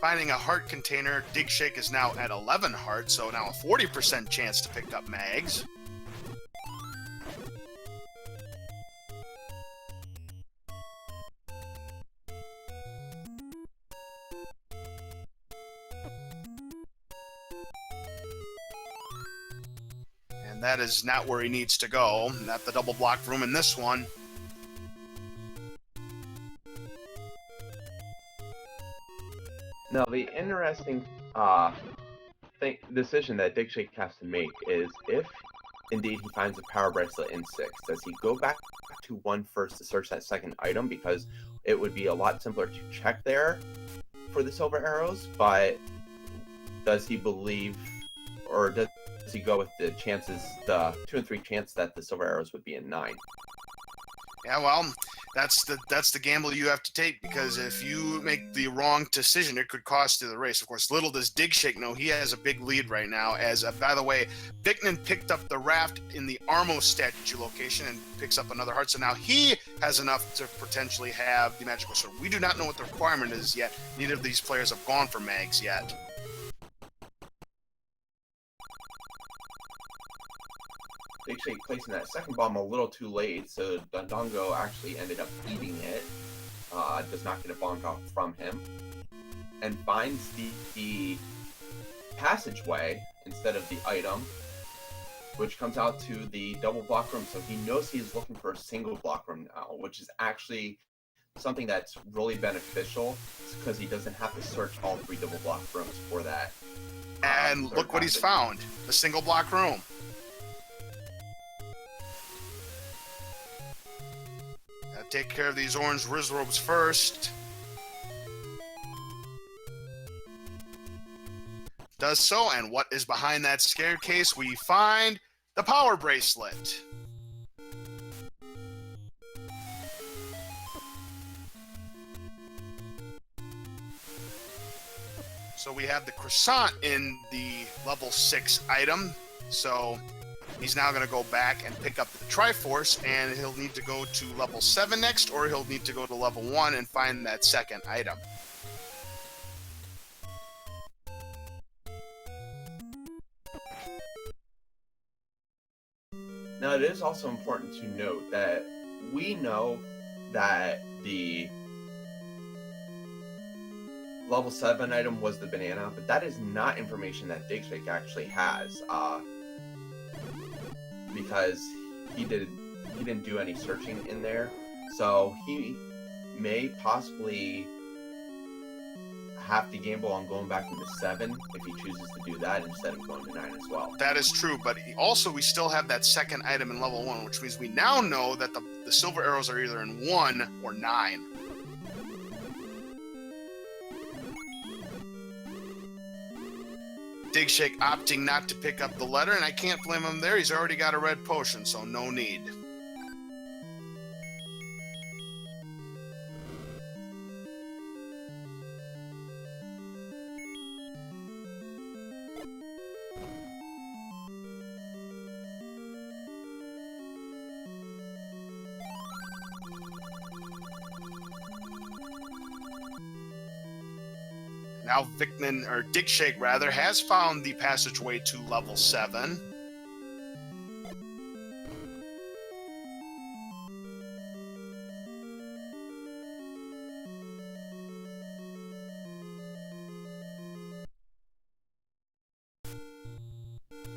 Finding a heart container, Digshake is now at 11 hearts, so now a 40% chance to pick up mags. And that is not where he needs to go, not the double block room in this one. Now, the interesting decision that Digshake has to make is if indeed he finds a power bracelet in 6, does he go back to 1 first to search that second item? Because it would be a lot simpler to check there for the silver arrows, but does he believe, or does he go with the chances, the 2 and 3 chance that the silver arrows would be in 9? Yeah, well, that's the gamble you have to take, because if you make the wrong decision, it could cost you the race. Of course, little does Digshake know he has a big lead right now. As by the way, Vicnin picked up the raft in the Armo statue location and picks up another heart, so now he has enough to potentially have the magical sword. We do not know what the requirement is yet. Neither of these players have gone for mags yet. Digshake placing that second bomb a little too late, so Dondongo actually ended up eating it. Does not get a bomb off from him. And finds the passageway instead of the item, which comes out to the double block room. So he knows he's looking for a single block room now, which is actually something that's really beneficial because he doesn't have to search all 3 double block rooms for that. And look what he's found, the single block room. Take care of these orange wizrobes first. Does so, and what is behind that staircase? We find the power bracelet. So we have the croissant in the level 6 item. So he's now going to go back and pick up the Triforce, and he'll need to go to level 7 next, or he'll need to go to level 1 and find that second item. Now, it is also important to note that we know that the level 7 item was the banana, but that is not information that Digshake actually has. Because he didn't do any searching in there, so he may possibly have to gamble on going back into 7 if he chooses to do that instead of going to 9 as well. That is true, but also we still have that second item in level 1, which means we now know that the silver arrows are either in 1 or 9. Digshake opting not to pick up the letter, and I can't blame him there. He's already got a red potion, so no need. Now Vicnin, or Digshake rather, has found the passageway to level 7.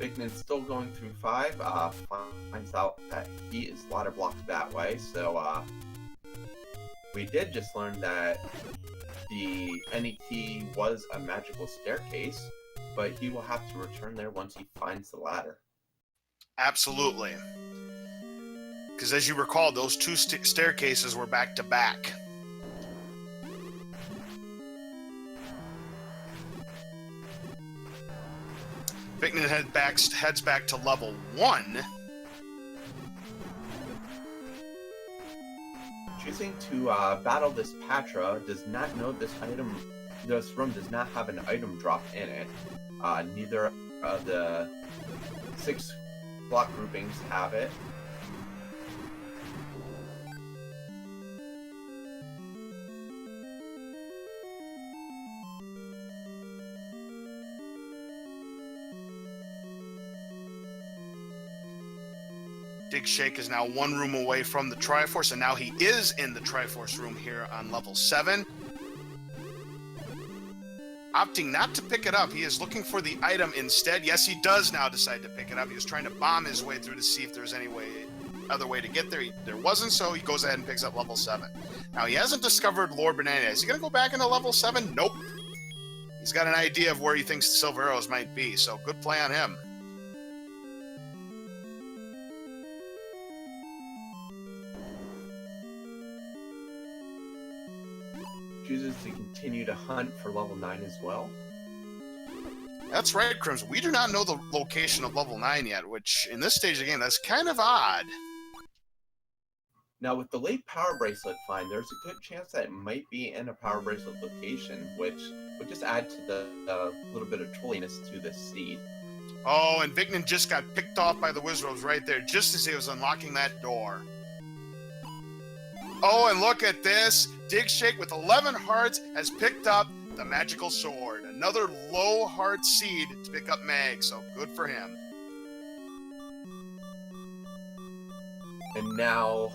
Vicnin's still going through 5, finds out that he is ladder blocked that way, so we did just learn that any key was a magical staircase, but he will have to return there once he finds the ladder. Absolutely. Because as you recall, those two staircases were back to back. Vicnin heads back to level 1. Choosing to battle this Patra does not know this room does not have an item drop in it. Neither of the 6 block groupings have it. Digshake is now 1 room away from the Triforce, and now he is in the Triforce room here on level 7. Opting not to pick it up, he is looking for the item instead. Yes, he does now decide to pick it up. He was trying to bomb his way through to see if there was any other way to get there. There wasn't, so he goes ahead and picks up level 7. Now, he hasn't discovered Lord Banana. Is he going to go back into level 7? Nope. He's got an idea of where he thinks the silver arrows might be, so good play on him. Chooses to continue to hunt for level 9 as well. That's right, Crimson. We do not know the location of level 9 yet, which in this stage of the game, that's kind of odd. Now, with the late power bracelet find, there's a good chance that it might be in a power bracelet location, which would just add to the little bit of trolliness to this seed. Oh, and Vicnin just got picked off by the Wizards right there, just as he was unlocking that door. Oh, and look at this. Digshake with 11 hearts has picked up the magical sword. Another low heart seed to pick up Mag, so good for him. And now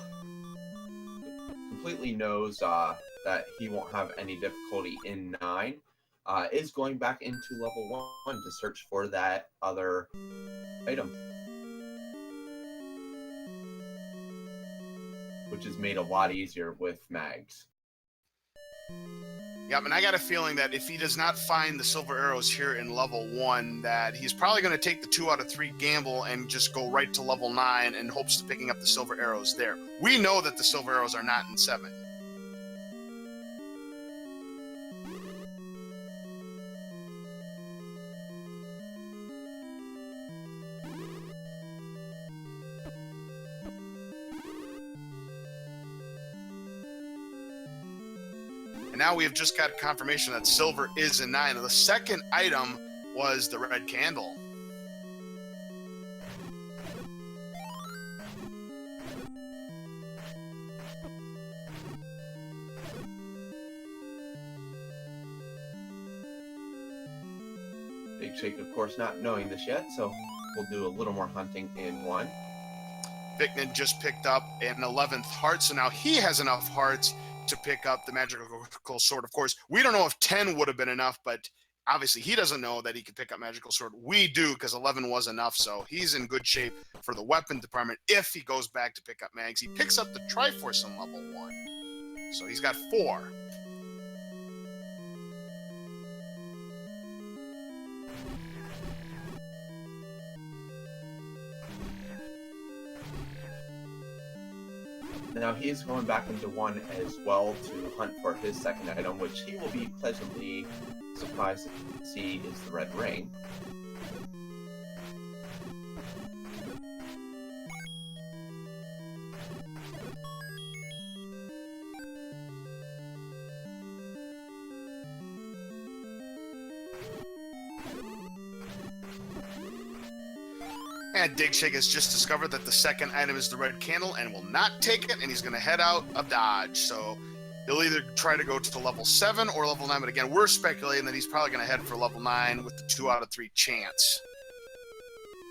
completely knows that he won't have any difficulty in 9. Is going back into level 1 to search for that other item, which is made a lot easier with mags. Yep, and I got a feeling that if he does not find the silver arrows here in level 1, that he's probably going to take the 2 out of 3 gamble and just go right to level 9 in hopes of picking up the silver arrows there. We know that the silver arrows are not in 7. And now we have just got confirmation that silver is in 9. And the second item was the red candle. Digshake, of course, not knowing this yet, so we'll do a little more hunting in 1. Vicnin just picked up an 11th heart, so now he has enough hearts to pick up the magical sword. Of course, we don't know if 10 would have been enough, but obviously he doesn't know that he could pick up magical sword. We do, because 11 was enough, so he's in good shape for the weapon department if he goes back to pick up mags. He picks up the Triforce in level 1, so he's got 4. Now he is going back into one as well to hunt for his second item, which he will be pleasantly surprised to see is the red ring. And Digshake has just discovered that the second item is the red candle and will not take it, and he's going to head out of dodge. So he'll either try to go to level 7 or level 9, but again, we're speculating that he's probably going to head for level 9 with the 2 out of 3 chance.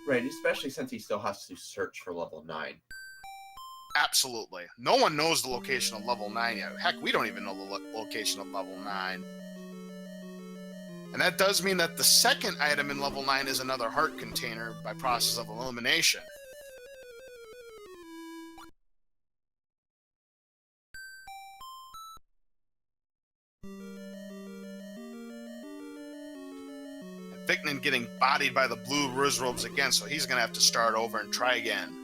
Right, especially since he still has to search for level 9. Absolutely. No one knows the location of level 9 yet. Heck, we don't even know the location of level 9. And that does mean that the second item in level 9 is another heart container by process of elimination. And Vicnin getting bodied by the blue Rizrobes again, so he's going to have to start over and try again.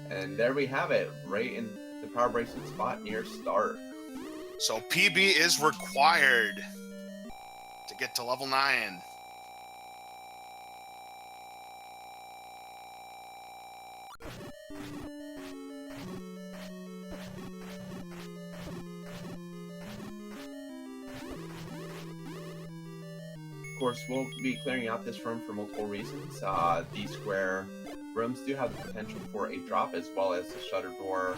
And there we have it, right in the power bracelet spot near start. So PB is required to get to level 9. Of course, we'll be clearing out this room for multiple reasons. These square rooms do have the potential for a drop, as well as the shutter door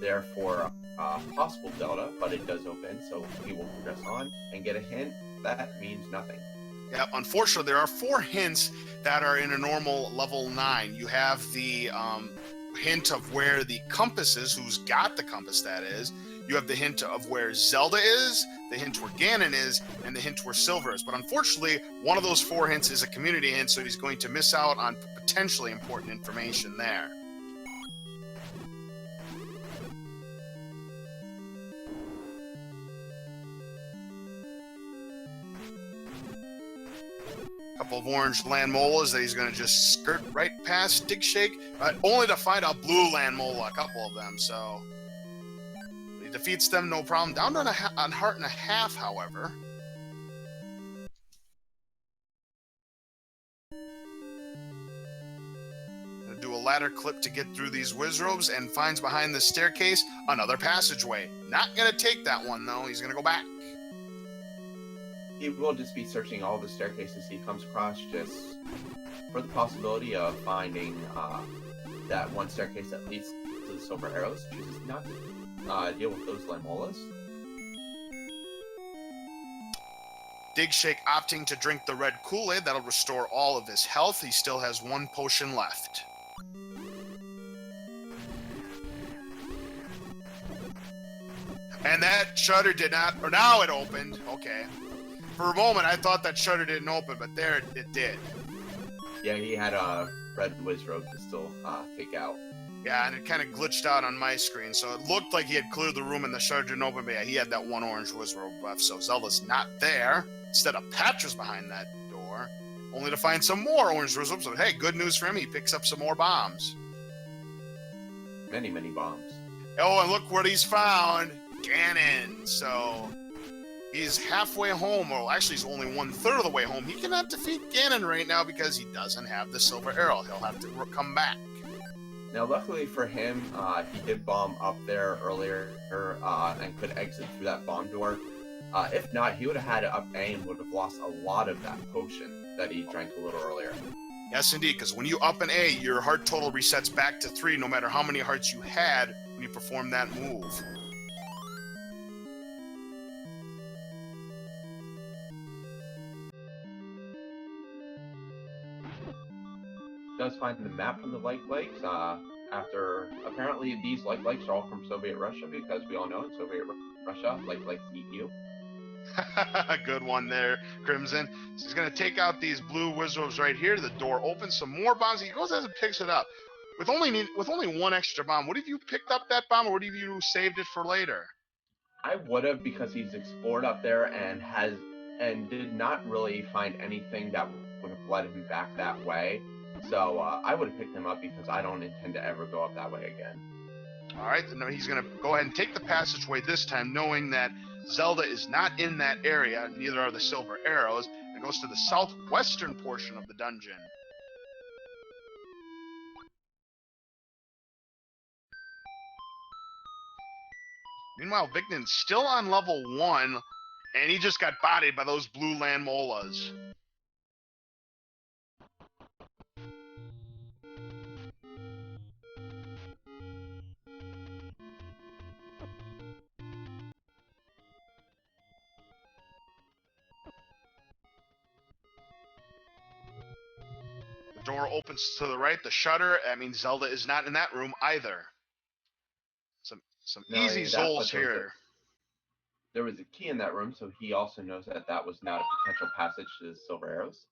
there for possible Zelda, but it does open, so we will progress on and get a hint. That means nothing. Yep, unfortunately, there are 4 hints that are in a normal level 9. You have the hint of where the compass is, who's got the compass, that is. You have the hint of where Zelda is, the hint where Ganon is, and the hint where Silver is. But unfortunately, one of those 4 hints is a community hint, so he's going to miss out on potentially important information there. Couple of orange land molas that he's going to just skirt right past Digshake, only to find a blue land mola, a couple of them, so he defeats them, no problem. Down to a heart and a half, however. Gonna do a ladder clip to get through these Rizrobes and finds behind the staircase another passageway. Not going to take that one, though. He's going to go back. He will just be searching all the staircases he comes across, just for the possibility of finding that one staircase that leads to the silver arrows. Chooses not to deal with those Lamolas. Digshake opting to drink the red Kool-Aid. That'll restore all of his health. He still has 1 potion left. And that shutter did not, or now it opened. Okay. For a moment, I thought that shutter didn't open, but there it did. Yeah, he had a red Wizrobe to still take out. Yeah, and it kind of glitched out on my screen, so it looked like he had cleared the room and the shutter didn't open, but yeah, he had that 1 orange Wizrobe left, so Zelda's not there. Instead, a Patra's behind that door, only to find some more orange Wizrobes. So, hey, good news for him, he picks up some more bombs. Many, many bombs. Oh, and look what he's found. Ganon. So he's halfway home, or actually he's only 1/3 of the way home. He cannot defeat Ganon right now because he doesn't have the silver arrow. He'll have to come back. Now, luckily for him, he did bomb up there earlier and could exit through that bomb door. If not, he would have had it up A and would have lost a lot of that potion that he drank a little earlier. Yes, indeed, because when you up an A, your heart total resets back to 3 no matter how many hearts you had when you perform that move. Does find the map from the Light Lakes. After apparently these Light Lakes are all from Soviet Russia, because we all know in Soviet Russia, Light Lakes eat you. Good one there, Crimson. So he's going to take out these blue Wizrobes right here. The door opens, some more bombs. He goes and picks it up. With only 1 extra bomb, would have you picked up that bomb, or would have you saved it for later? I would have, because he's explored up there and did not really find anything that would have led him back that way. So I would have picked him up because I don't intend to ever go up that way again. All right, then he's going to go ahead and take the passageway this time, knowing that Zelda is not in that area, neither are the silver arrows, and goes to the southwestern portion of the dungeon. Meanwhile, Vicnin's still on level 1, and he just got bodied by those blue land molas. The door opens to the right, the shutter. That means Zelda is not in that room either. Some easy Zols here. There was a key in that room, so he also knows that that was not a potential passage to the silver arrows.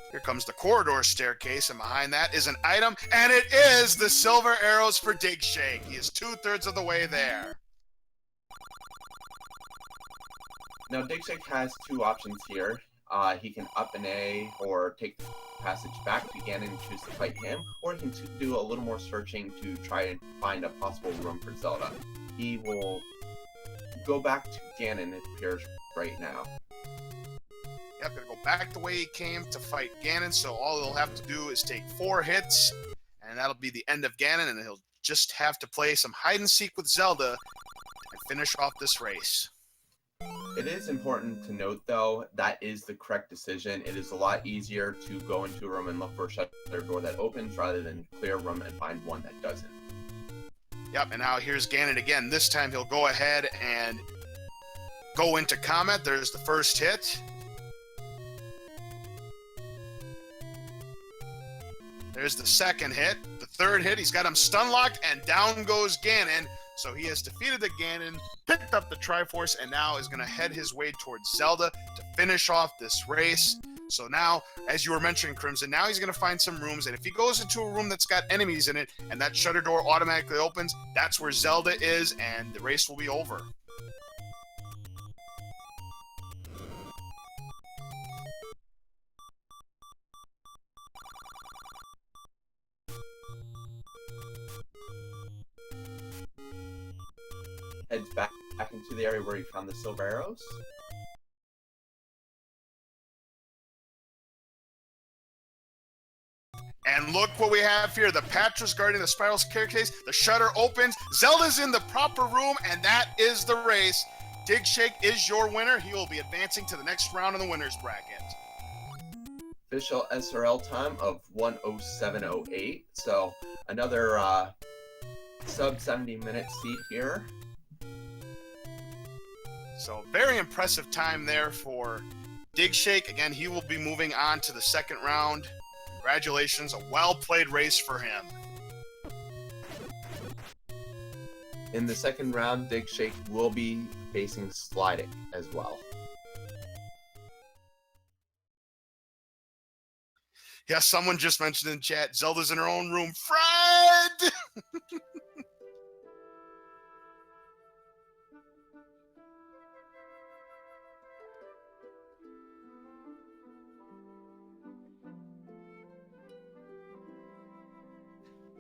Here comes the corridor staircase, and behind that is an item, and it is the silver arrows for Digshake. He is 2/3 of the way there. Now, Digshake has two options here. He can up an A or take the passage back to Ganon and choose to fight him, or he can do a little more searching to try and find a possible room for Zelda. He will go back to Ganon, it appears, right now. Yep, gonna go back the way he came to fight Ganon, so all he'll have to do is take 4 hits, and that'll be the end of Ganon, and he'll just have to play some hide-and-seek with Zelda and finish off this race. It is important to note, though, that is the correct decision. It is a lot easier to go into a room and look for a shutter door that opens rather than clear a room and find one that doesn't. Yep, and now here's Ganon again. This time he'll go ahead and go into combat. There's the first hit. There's the second hit. The third hit, he's got him stun locked, and down goes Ganon. So he has defeated the Ganon, picked up the Triforce, and now is going to head his way towards Zelda to finish off this race. So now, as you were mentioning, Crimson, now he's going to find some rooms, and if he goes into a room that's got enemies in it, and that shutter door automatically opens, that's where Zelda is, and the race will be over. Heads back into the area where he found the silver arrows. And look what we have here. The Patras guarding the spiral staircase. The shutter opens. Zelda's in the proper room, and that is the race. Digshake is your winner. He will be advancing to the next round in the winner's bracket. Official SRL time of 1:07:08. So another sub 70-minute seat here. So very impressive time there for Digshake. Again, he will be moving on to the second round. Congratulations, a well-played race for him. In the second round, Digshake will be facing Sliding as well. Yeah, someone just mentioned in chat, Zelda's in her own room. Fred!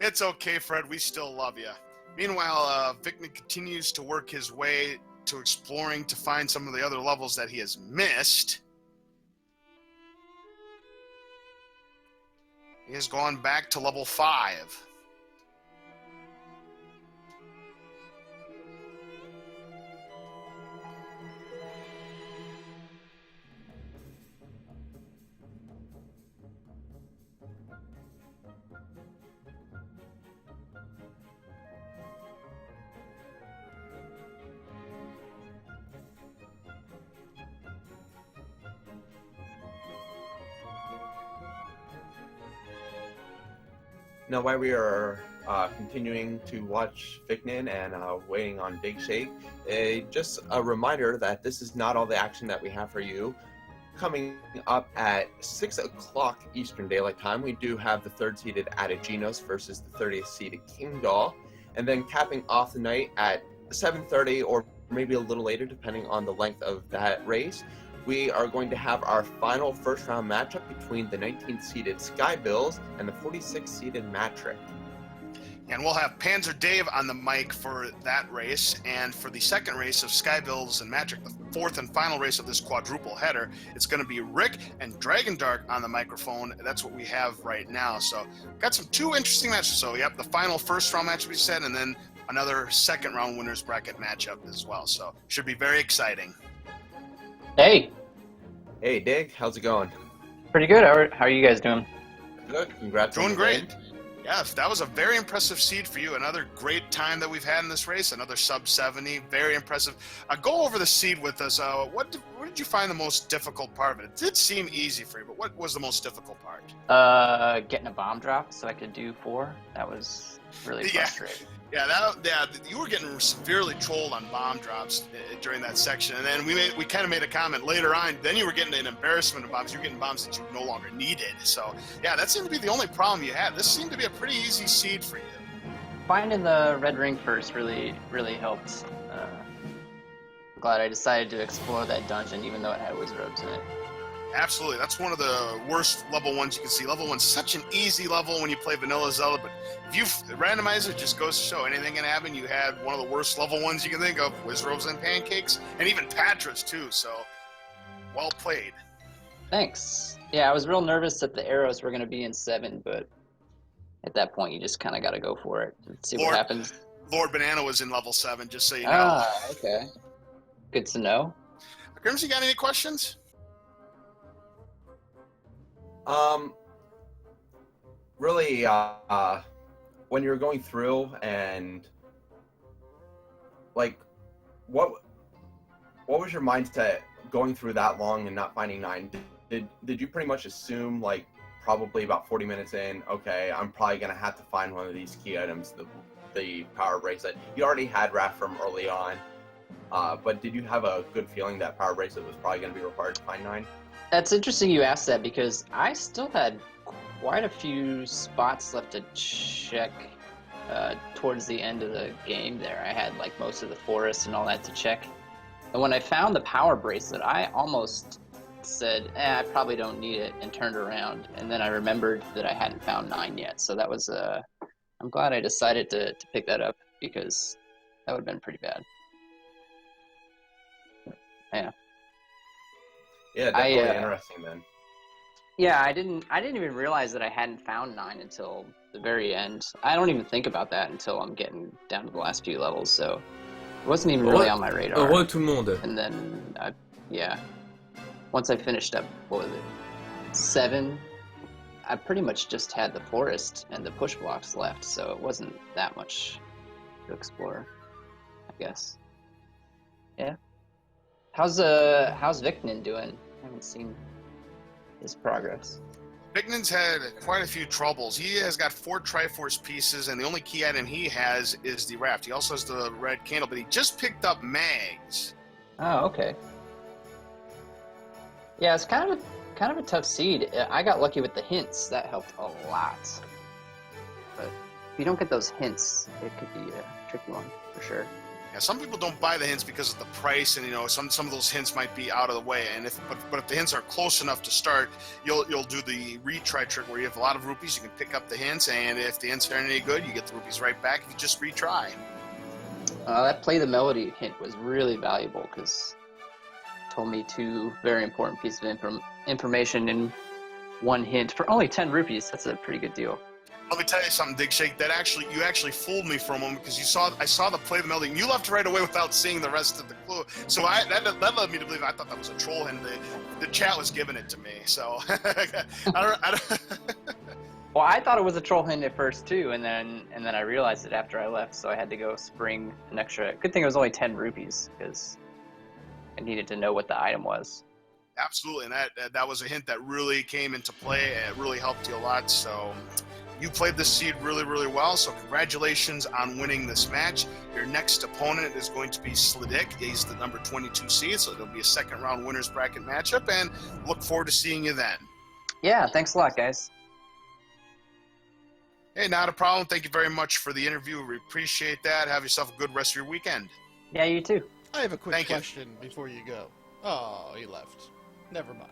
It's okay, Fred. We still love you. Meanwhile, Vicnin continues to work his way to exploring to find some of the other levels that he has missed. He has gone back to level 5. Now, while we are continuing to watch Vicnin and waiting on Digshake, just a reminder that this is not all the action that we have for you. Coming up at 6 o'clock Eastern Daylight Time, we do have the third-seeded Adaginos versus the 30th-seeded King Doll, and then capping off the night at 7:30 or maybe a little later, depending on the length of that race, we are going to have our final first round matchup between the 19th seeded Sky Bills and the 46th seeded Matrick. And we'll have Panzer Dave on the mic for that race. And for the second race of Sky Bills and Matrick, the fourth and final race of this quadruple header, it's going to be Rick and Dragon Dark on the microphone. That's what we have right now. So got two interesting matches. So, yep, the final first round match we said, and then another second round winners bracket matchup as well. So should be very exciting. Hey. Hey, Dig. How's it going? Pretty good. How are you guys doing? Good. Congrats. Doing great. Yeah, that was a very impressive seed for you. Another great time that we've had in this race. Another sub 70. Very impressive. Go over the seed with us. What did you find the most difficult part of it? It did seem easy for you, but what was the most difficult part? Getting a bomb drop so I could do 4. That was really Yeah. frustrating. Yeah, you were getting severely trolled on bomb drops during that section, and then we kind of made a comment later on. Then you were getting an embarrassment of bombs. You were getting bombs that you no longer needed. So yeah, that seemed to be the only problem you had. This seemed to be a pretty easy seed for you. Finding the red ring first really helped. Glad I decided to explore that dungeon, even though it had wizard robes in it. Absolutely, that's one of the worst level ones you can see. Level 1's such an easy level when you play vanilla Zelda, but if you randomizer, just goes to show anything can happen. You had one of the worst level ones you can think of, wizard robes and pancakes, and even Patras too. So, well played. Thanks. Yeah, I was real nervous that the arrows were going to be in 7, but at that point, you just kind of got to go for it and see what happens. Lord Banana was in level 7, just so you know. Ah, okay. Good to know. Grimsy, got any questions? Really, when you're going through and like, what was your mindset going through that long and not finding 9? Did you pretty much assume, like, probably about 40 minutes in, okay, I'm probably gonna have to find one of these key items, the power bracelet? You already had Wrath from early on, but did you have a good feeling that power bracelet was probably gonna be required to find 9? That's interesting you asked that, because I still had quite a few spots left to check towards the end of the game there. I had like most of the forest and all that to check. And when I found the power bracelet, I almost said, I probably don't need it, and turned around. And then I remembered that I hadn't found 9 yet. So that was, I'm glad I decided to pick that up, because that would have been pretty bad. Yeah. Yeah, definitely interesting then. Yeah, I didn't even realize that I hadn't found 9 until the very end. I don't even think about that until I'm getting down to the last few levels, so it wasn't even really on my radar. Heureux tout le monde. And then, once I finished up, what was it, 7, I pretty much just had the forest and the push blocks left, so it wasn't that much to explore, I guess. Yeah. How's Vicnin doing? I haven't seen his progress. Vicnin's had quite a few troubles. He has got 4 Triforce pieces, and the only key item he has is the raft. He also has the red candle, but he just picked up mags. Oh, okay. Yeah, it's kind of a tough seed. I got lucky with the hints. That helped a lot. But if you don't get those hints, it could be a tricky one for sure. Yeah, some people don't buy the hints because of the price, and some of those hints might be out of the way. And but if the hints are close enough to start, you'll do the retry trick where you have a lot of rupees. You can pick up the hints, and if the hints aren't any good, you get the rupees right back if you just retry. That play the melody hint was really valuable, because it told me 2 very important pieces of information in 1 hint for only 10 rupees. That's a pretty good deal. Let me tell you something, Digshake. You actually fooled me for a moment, because I saw the play the melody, and you left right away without seeing the rest of the clue. So that led me to believe I thought that was a troll, and the chat was giving it to me. So I don't Well, I thought it was a troll hint at first too, and then I realized it after I left, so I had to go spring an extra. Good thing it was only 10 rupees, because I needed to know what the item was. Absolutely, and that was a hint that really came into play, and it really helped you a lot. So you played this seed really, really well, so congratulations on winning this match. Your next opponent is going to be Slidik. He's the number 22 seed, so it'll be a second round winners bracket matchup, and look forward to seeing you then. Yeah, thanks a lot, guys. Hey, not a problem. Thank you very much for the interview. We appreciate that. Have yourself a good rest of your weekend. Yeah, you too. I have a quick Thank you. question before you go. Oh, he left. Never mind.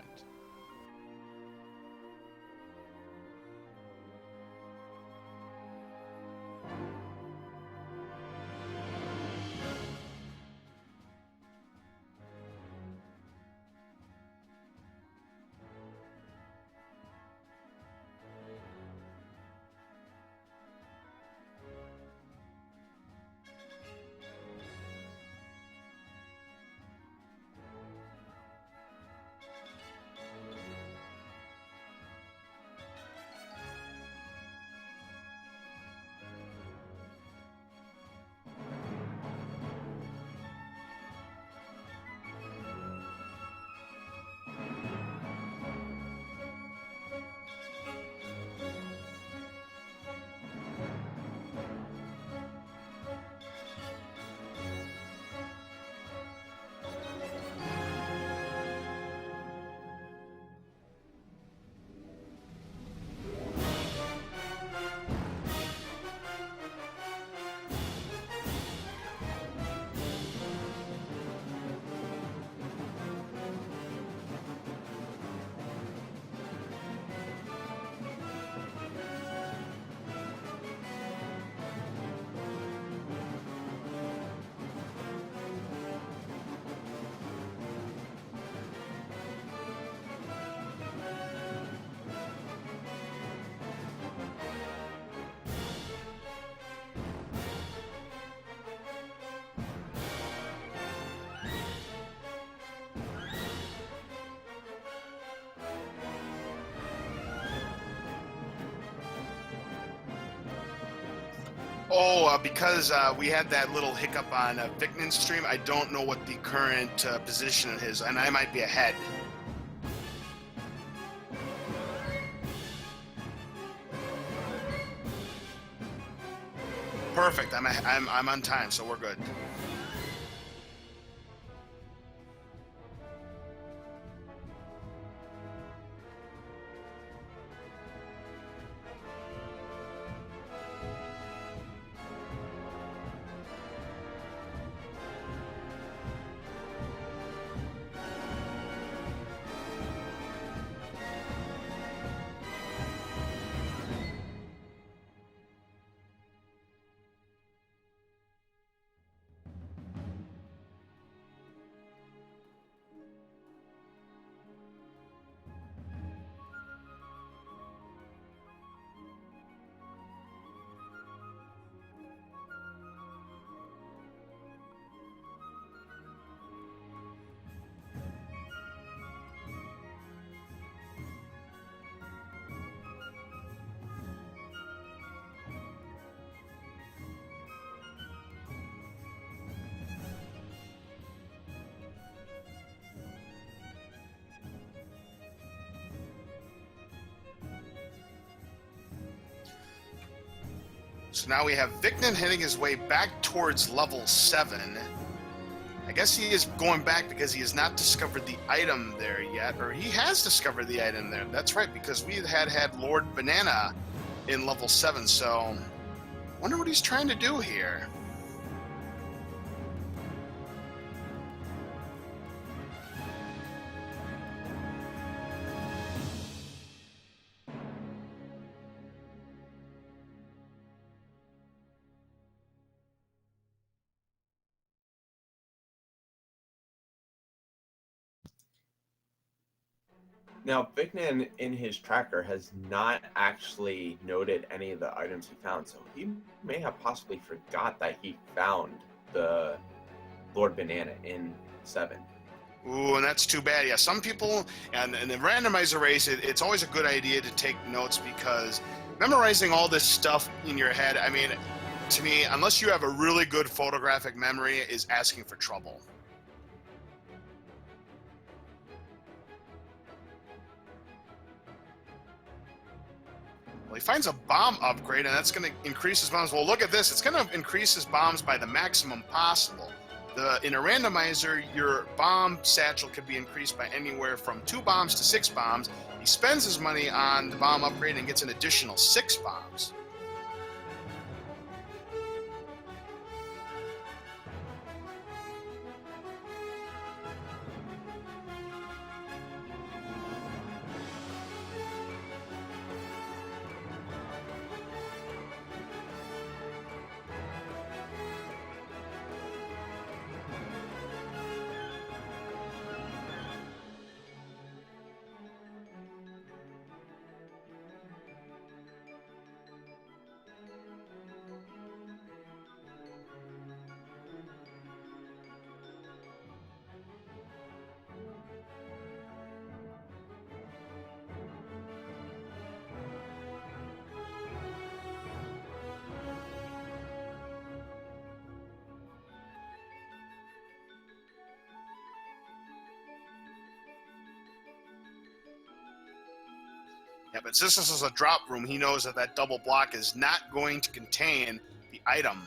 Oh, because we had that little hiccup on Vicnin's stream, I don't know what the current position is, and I might be ahead. Perfect. I'm on time, so we're good. So now we have Vicnin heading his way back towards level 7. I guess he is going back because he has not discovered the item there yet, or he has discovered the item there. That's right, because we had Lord Banana in level 7, so wonder what he's trying to do here. Now, Vicnin in his tracker has not actually noted any of the items he found, so he may have possibly forgot that he found the Lord Banana in 7. Ooh, and that's too bad. Yeah, some people, and in the randomizer race, it's always a good idea to take notes, because memorizing all this stuff in your head, I mean, to me, unless you have a really good photographic memory, is asking for trouble. Well, he finds a bomb upgrade, and that's going to increase his bombs. Well, look at this. It's going to increase his bombs by the maximum possible. In a randomizer, your bomb satchel could be increased by anywhere from 2 bombs to 6 bombs. He spends his money on the bomb upgrade and gets an additional 6 bombs. Yeah, but since this is a drop room, he knows that that double block is not going to contain the item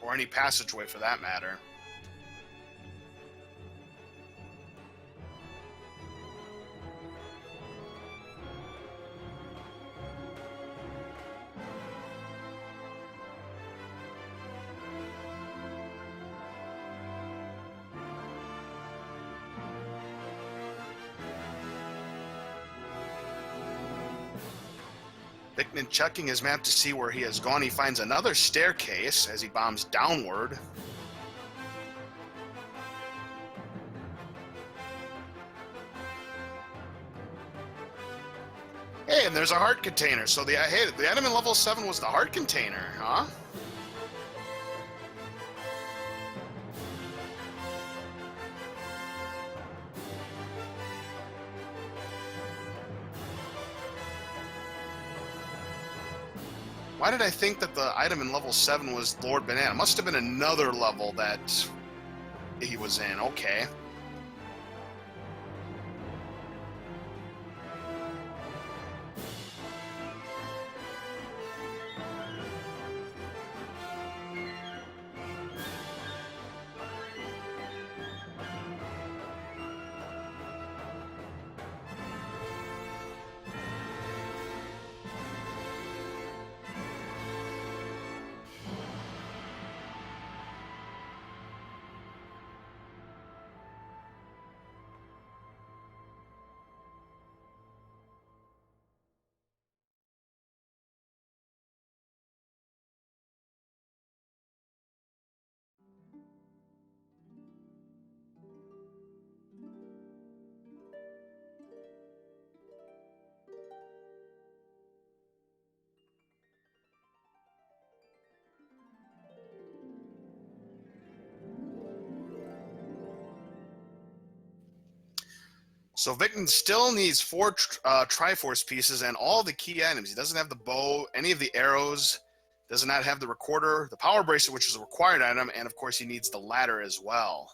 or any passageway for that matter. Vicnin checking his map to see where he has gone. He finds another staircase as he bombs downward. Hey, and there's a heart container. So the item in level 7 was the heart container, huh? Why did I think that the item in level 7 was Lord Banana? Must have been another level that he was in. Okay. So Vicnin still needs 4 Triforce pieces and all the key items. He doesn't have the bow, any of the arrows, does not have the recorder, the power bracelet, which is a required item, and of course he needs the ladder as well.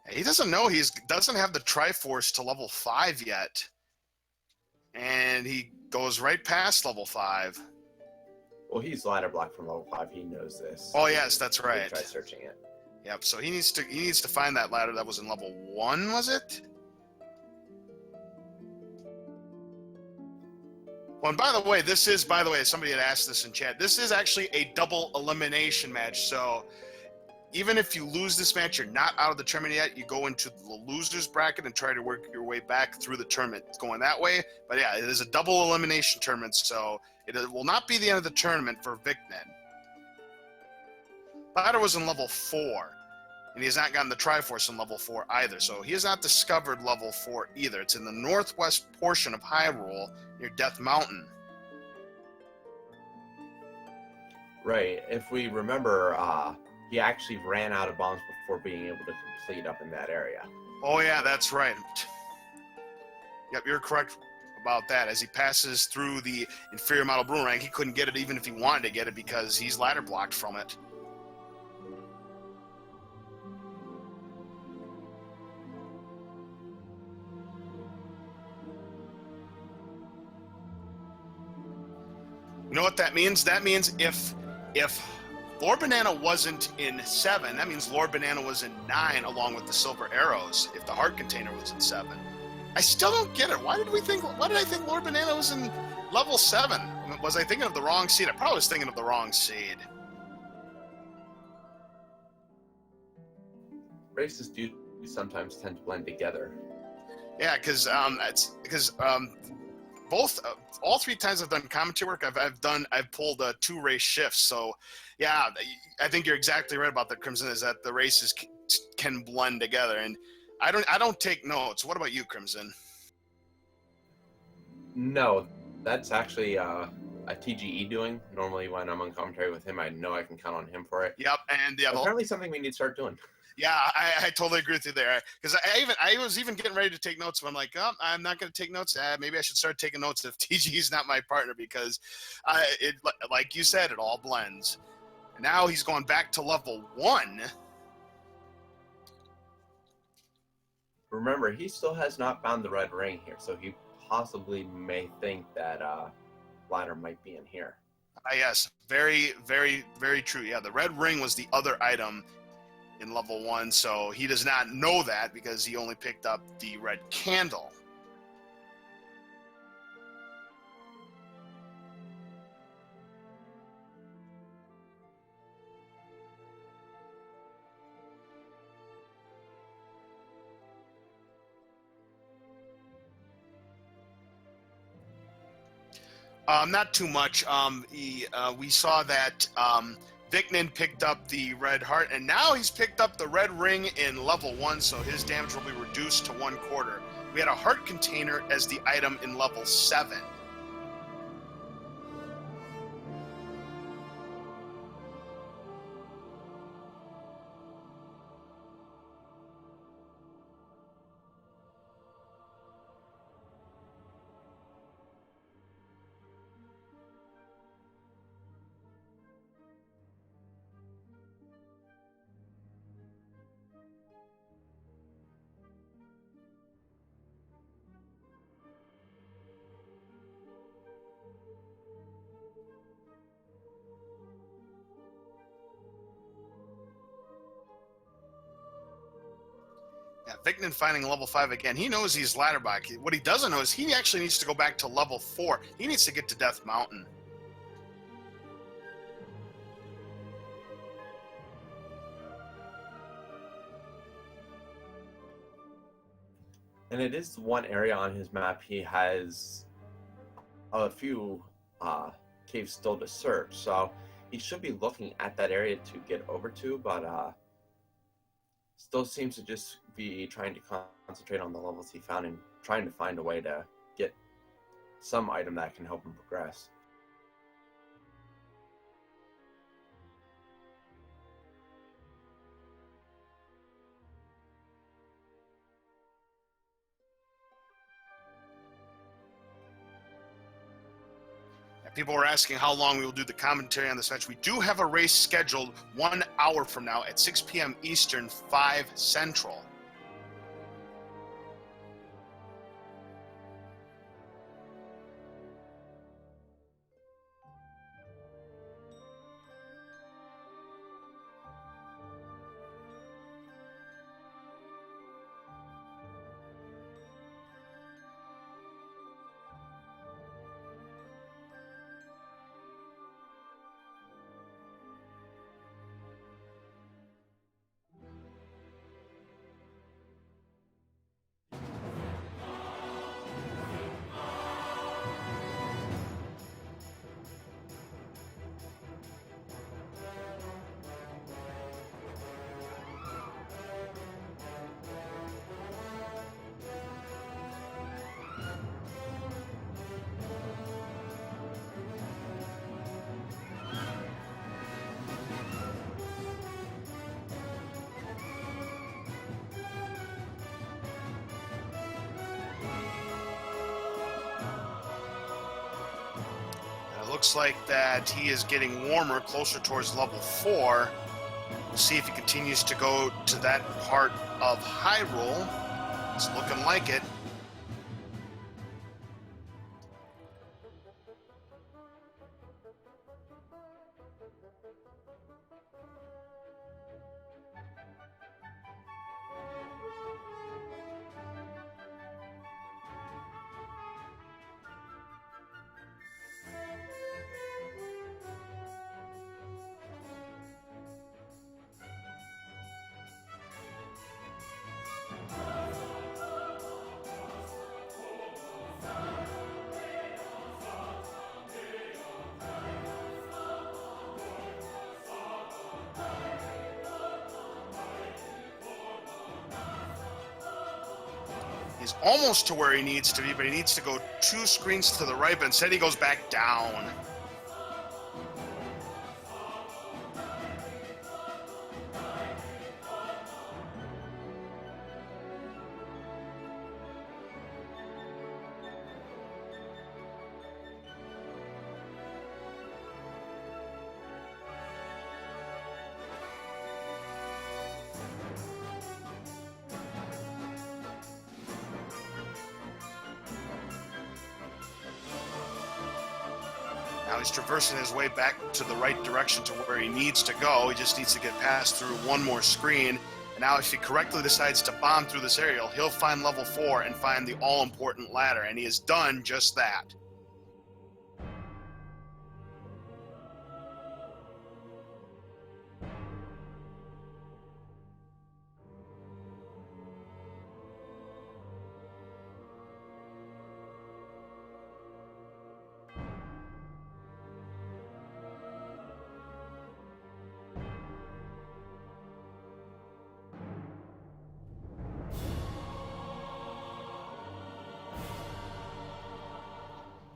He doesn't know he doesn't have the Triforce to level 5 yet. And he goes right past level 5. Well, he's ladder blocked from level 5. He knows this. Oh yes, that's right. Try searching it. Yep. So he needs to find that ladder that was in level 1. Was it? Well, and by the way, somebody had asked this in chat. This is actually a double elimination match. So even if you lose this match, you're not out of the tournament yet. You go into the losers bracket and try to work your way back through the tournament. It's going that way. But yeah, it is a double elimination tournament, so it will not be the end of the tournament for Vicnin. Ladder was in level 4, and he has not gotten the Triforce in level 4 either. So he has not discovered level 4 either. It's in the northwest portion of Hyrule near Death Mountain. Right. If we remember, he actually ran out of bombs before being able to complete up in that area. Oh yeah, that's right. Yep, you're correct about that. As he passes through the inferior model boomerang, he couldn't get it even if he wanted to get it because he's ladder blocked from it. You know what that means? That means if Lord Banana wasn't in 7, that means Lord Banana was in 9 along with the silver arrows, if the heart container was in 7. I still don't get it. Why did I think Lord Banana was in level 7? Was I thinking of the wrong seed? I probably was thinking of the wrong seed. Races do sometimes tend to blend together. Yeah, because all 3 times I've done commentary work, I've pulled 2 race shifts. So yeah, I think you're exactly right about that, Crimson, is that the races can blend together, and I don't take notes. What about you, Crimson? No, that's actually a TGE doing. Normally when I'm on commentary with him, I know I can count on him for it. Yep, and yeah, apparently something we need to start doing. Yeah, I totally agree with you there. Because I was even getting ready to take notes, but I'm like, oh, I'm not going to take notes. Maybe I should start taking notes if TG is not my partner, because like you said, it all blends. And now he's going back to level 1. Remember, he still has not found the red ring here, so he possibly may think that ladder might be in here. Yes, very, very, very true. Yeah, the red ring was the other item in level 1, so he does not know that because he only picked up the red candle. Not too much. We saw that Vicnin picked up the red heart, and now he's picked up the red ring in level 1, so his damage will be reduced to 1/4. We had a heart container as the item in level 7. Yeah, Vicnin finding level 5 again. He knows he's ladderback. What he doesn't know is he actually needs to go back to level 4. He needs to get to Death Mountain. And it is one area on his map he has a few caves still to search, so he should be looking at that area to get over to, but still seems to just be trying to concentrate on the levels he found and trying to find a way to get some item that can help him progress. People were asking how long we will do the commentary on this match. We do have a race scheduled 1 hour from now at 6 p.m. Eastern, 5 Central. Looks like that he is getting warmer, closer towards level 4. We'll see if he continues to go to that part of Hyrule. It's looking like it. He's almost to where he needs to be, but he needs to go 2 screens to the right, but instead he goes back down. Now he's traversing his way back to the right direction to where he needs to go. He just needs to get past through one more screen. And now if he correctly decides to bomb through this area, he'll find level 4 and find the all-important ladder. And he has done just that.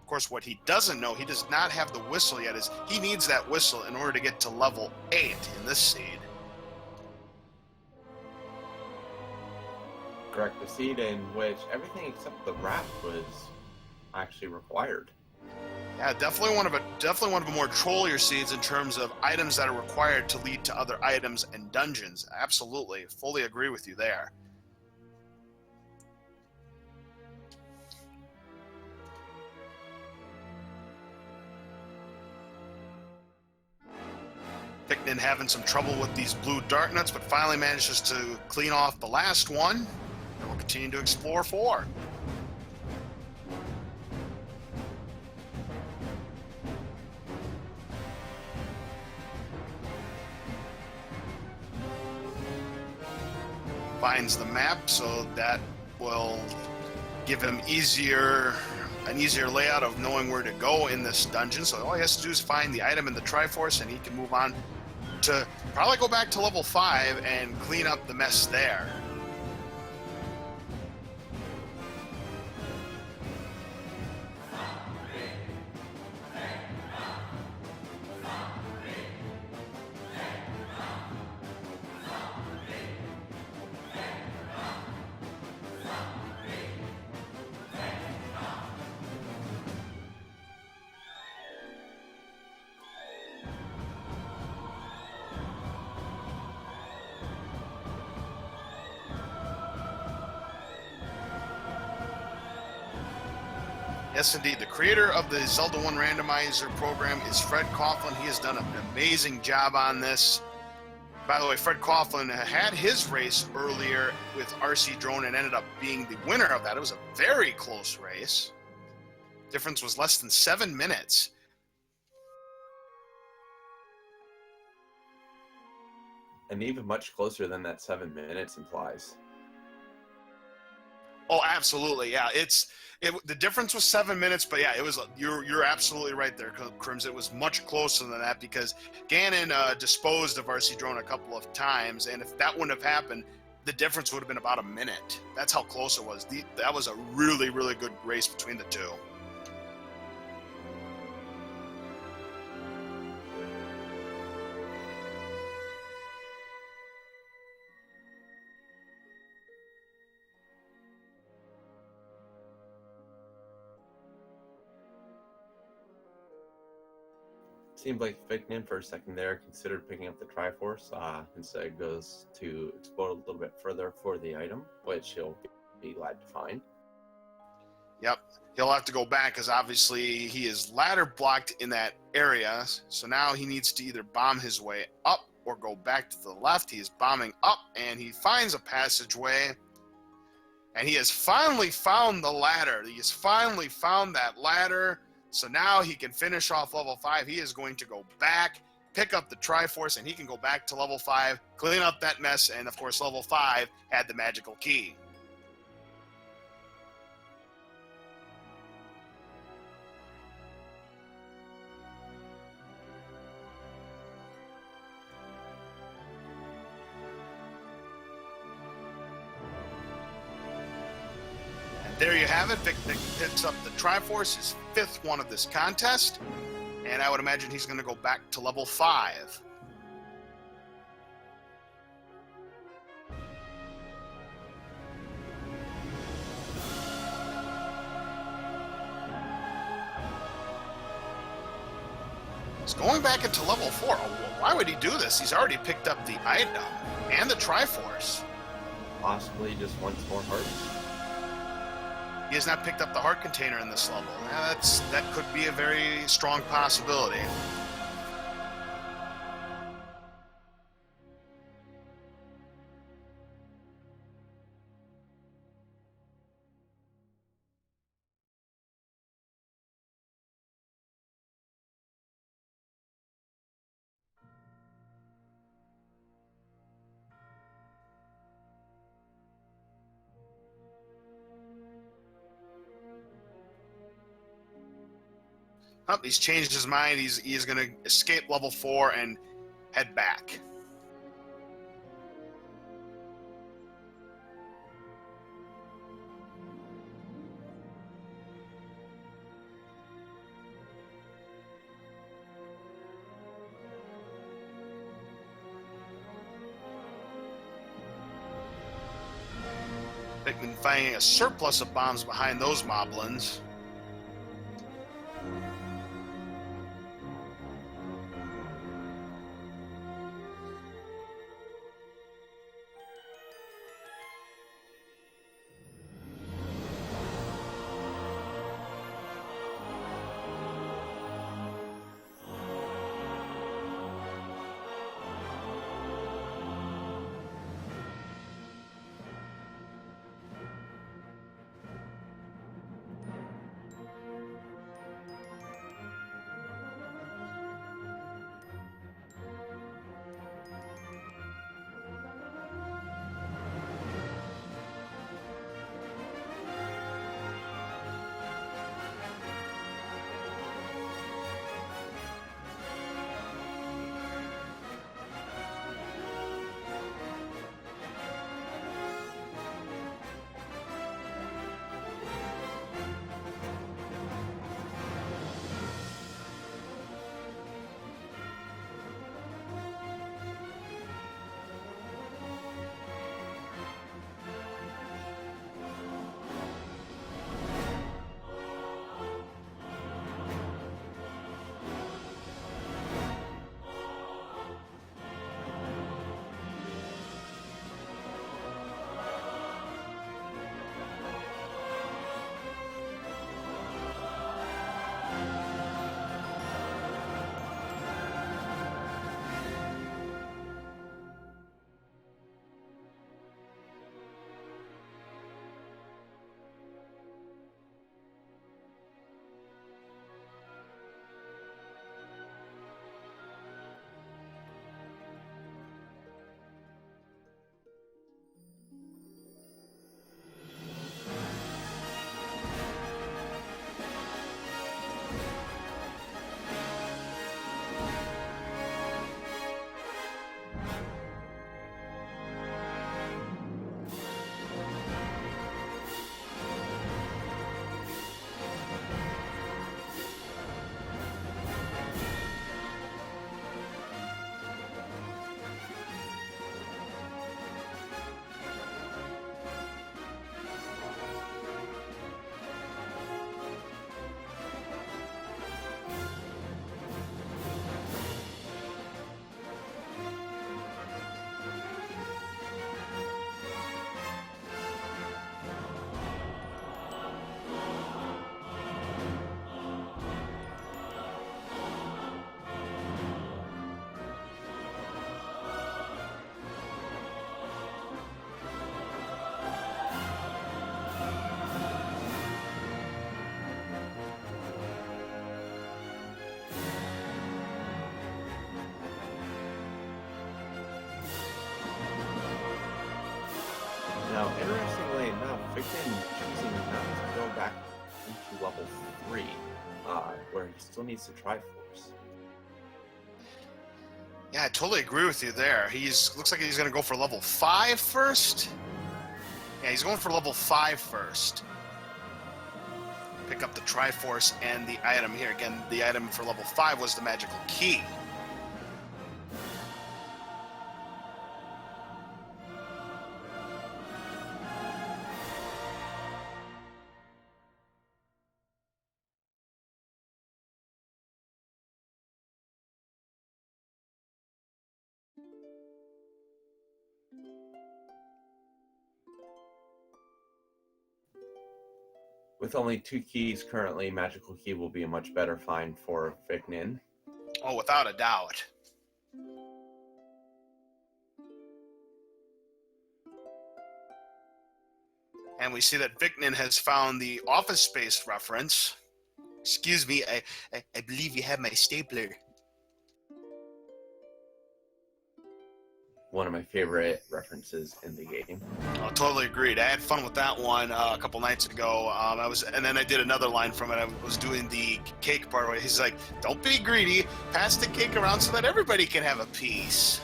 Of course, what he doesn't know, he does not have the whistle yet, is he needs that whistle in order to get to level 8 in this seed. Correct, the seed in which everything except the wrap was actually required. Yeah, definitely one of the more trollier seeds in terms of items that are required to lead to other items and dungeons. Absolutely, fully agree with you there. Vicnin having some trouble with these blue dart nuts, but finally manages to clean off the last one. And we'll continue to explore 4. Finds the map, so that will give him an easier layout of knowing where to go in this dungeon. So all he has to do is find the item in the Triforce, and he can move on to probably go back to level 5 and clean up the mess there. Yes, indeed. The creator of the Zelda 1 Randomizer program is Fred Coughlin. He has done an amazing job on this. By the way, Fred Coughlin had his race earlier with RC Drone and ended up being the winner of that. It was a very close race. Difference was less than 7 minutes. And even much closer than that 7 minutes implies. Oh, absolutely. Yeah, the difference was 7 minutes, but yeah, it was. You're absolutely right there, Crims. It was much closer than that because Ganon disposed of RC Drone a couple of times, and if that wouldn't have happened, the difference would have been about a minute. That's how close it was. That was a really, really good race between the two. Seemed like Vicnin for a second there considered picking up the Triforce. Instead goes to explore a little bit further for the item, which he'll be glad to find. Yep. He'll have to go back because obviously he is ladder blocked in that area. So now he needs to either bomb his way up or go back to the left. He is bombing up and he finds a passageway. And he has finally found the ladder. He has finally found that ladder. So now he can finish off level 5. He is going to go back, pick up the Triforce, and he can go back to level 5, clean up that mess, and of course level 5 had the magical key. There you have it. Vicnin picks up the Triforce, his 5th one of this contest, and I would imagine he's going to go back to level 5. He's going back into level 4. Why would he do this? He's already picked up the item and the Triforce. Possibly just wants more hearts. He has not picked up the heart container in this level. Yeah, that could be a very strong possibility. Oh, he's changed his mind. He's going to escape level 4 and head back. Vicnin finding a surplus of bombs behind those moblins. Now, interestingly enough, Vicnin choosing not to go back into level 3, where he still needs the Triforce. Yeah, I totally agree with you there. Looks like he's going to go for level 5 first. Yeah, he's going for level 5 first. Pick up the Triforce and the item here. Again, the item for level 5 was the magical key. With only 2 keys currently, Magical Key will be a much better find for Vicnin. Oh, without a doubt. And we see that Vicnin has found the Office Space reference. Excuse me, I believe you have my stapler. One of my favorite references in the game. Oh, totally agreed. I had fun with that one a couple nights ago. And then I did another line from it. I was doing the cake part where he's like, "Don't be greedy. Pass the cake around so that everybody can have a piece."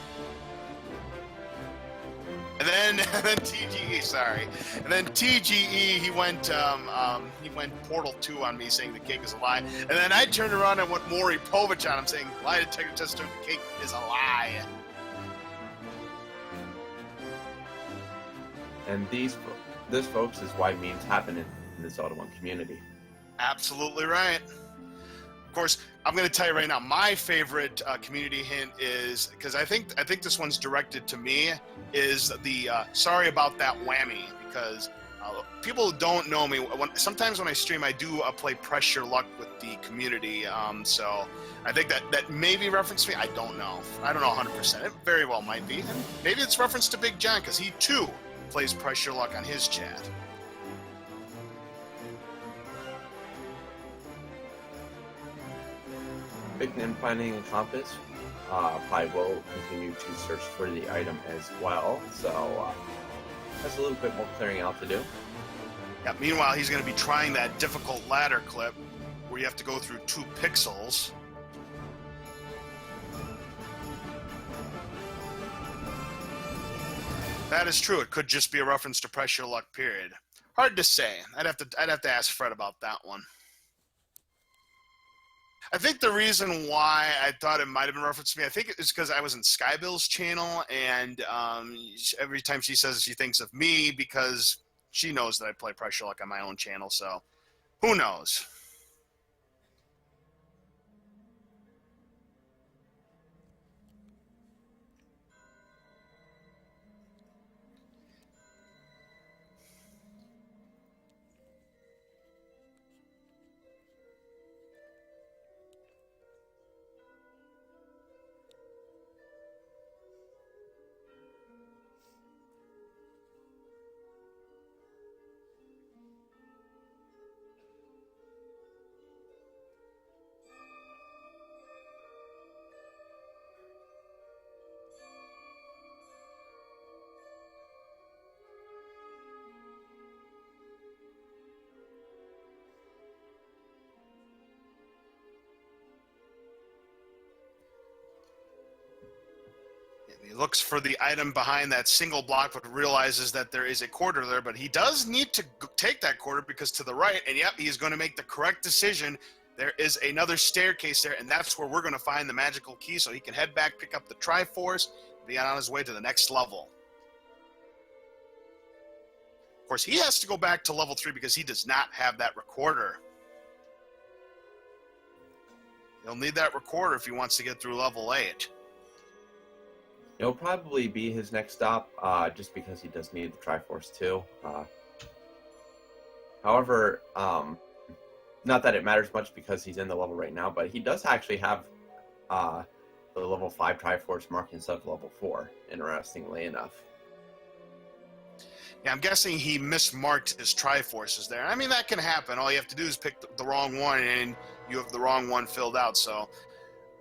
And then TGE, sorry. And then TGE, he went Portal 2 on me saying the cake is a lie. And then I turned around and went Maury Povich on him saying, "Lie detector test, the cake is a lie." And this, folks, is why memes happen in the Zelda 1 community. Absolutely right. Of course, I'm going to tell you right now, my favorite community hint is, because I think this one's directed to me, is the "sorry about that whammy," because people don't know me. Sometimes when I stream, I do play Pressure Luck with the community, so I think that may be referenced to me. I don't know. I don't know 100%. It very well might be. And maybe it's referenced to Big John, because he too plays Pressure Luck on his chat. Vicnin finding a compass probably will continue to search for the item as well, so that's a little bit more clearing out to do. Yeah, meanwhile, he's going to be trying that difficult ladder clip where you have to go through 2 pixels. That is true. It could just be a reference to Pressure Luck, period. Hard to say. I'd have to ask Fred about that one. I think the reason why I thought it might have been referenced to me, I think it's because I was in Skybill's channel, and every time she says she thinks of me because she knows that I play Pressure Luck on my own channel, so who knows? He looks for the item behind that single block, but realizes that there is a quarter there. But he does need to take that quarter because to the right, and yep, he's going to make the correct decision. There is another staircase there, and that's where we're going to find the magical key so he can head back, pick up the Triforce, be on his way to the next level. Of course, he has to go back to level 3 because he does not have that recorder. He'll need that recorder if he wants to get through level 8. It'll probably be his next stop, just because he does need the Triforce too. However, not that it matters much because he's in the level right now, but he does actually have the level 5 Triforce marking himself level 4, interestingly enough. Yeah, I'm guessing he mismarked his Triforces there. I mean, that can happen. All you have to do is pick the wrong one, and you have the wrong one filled out. So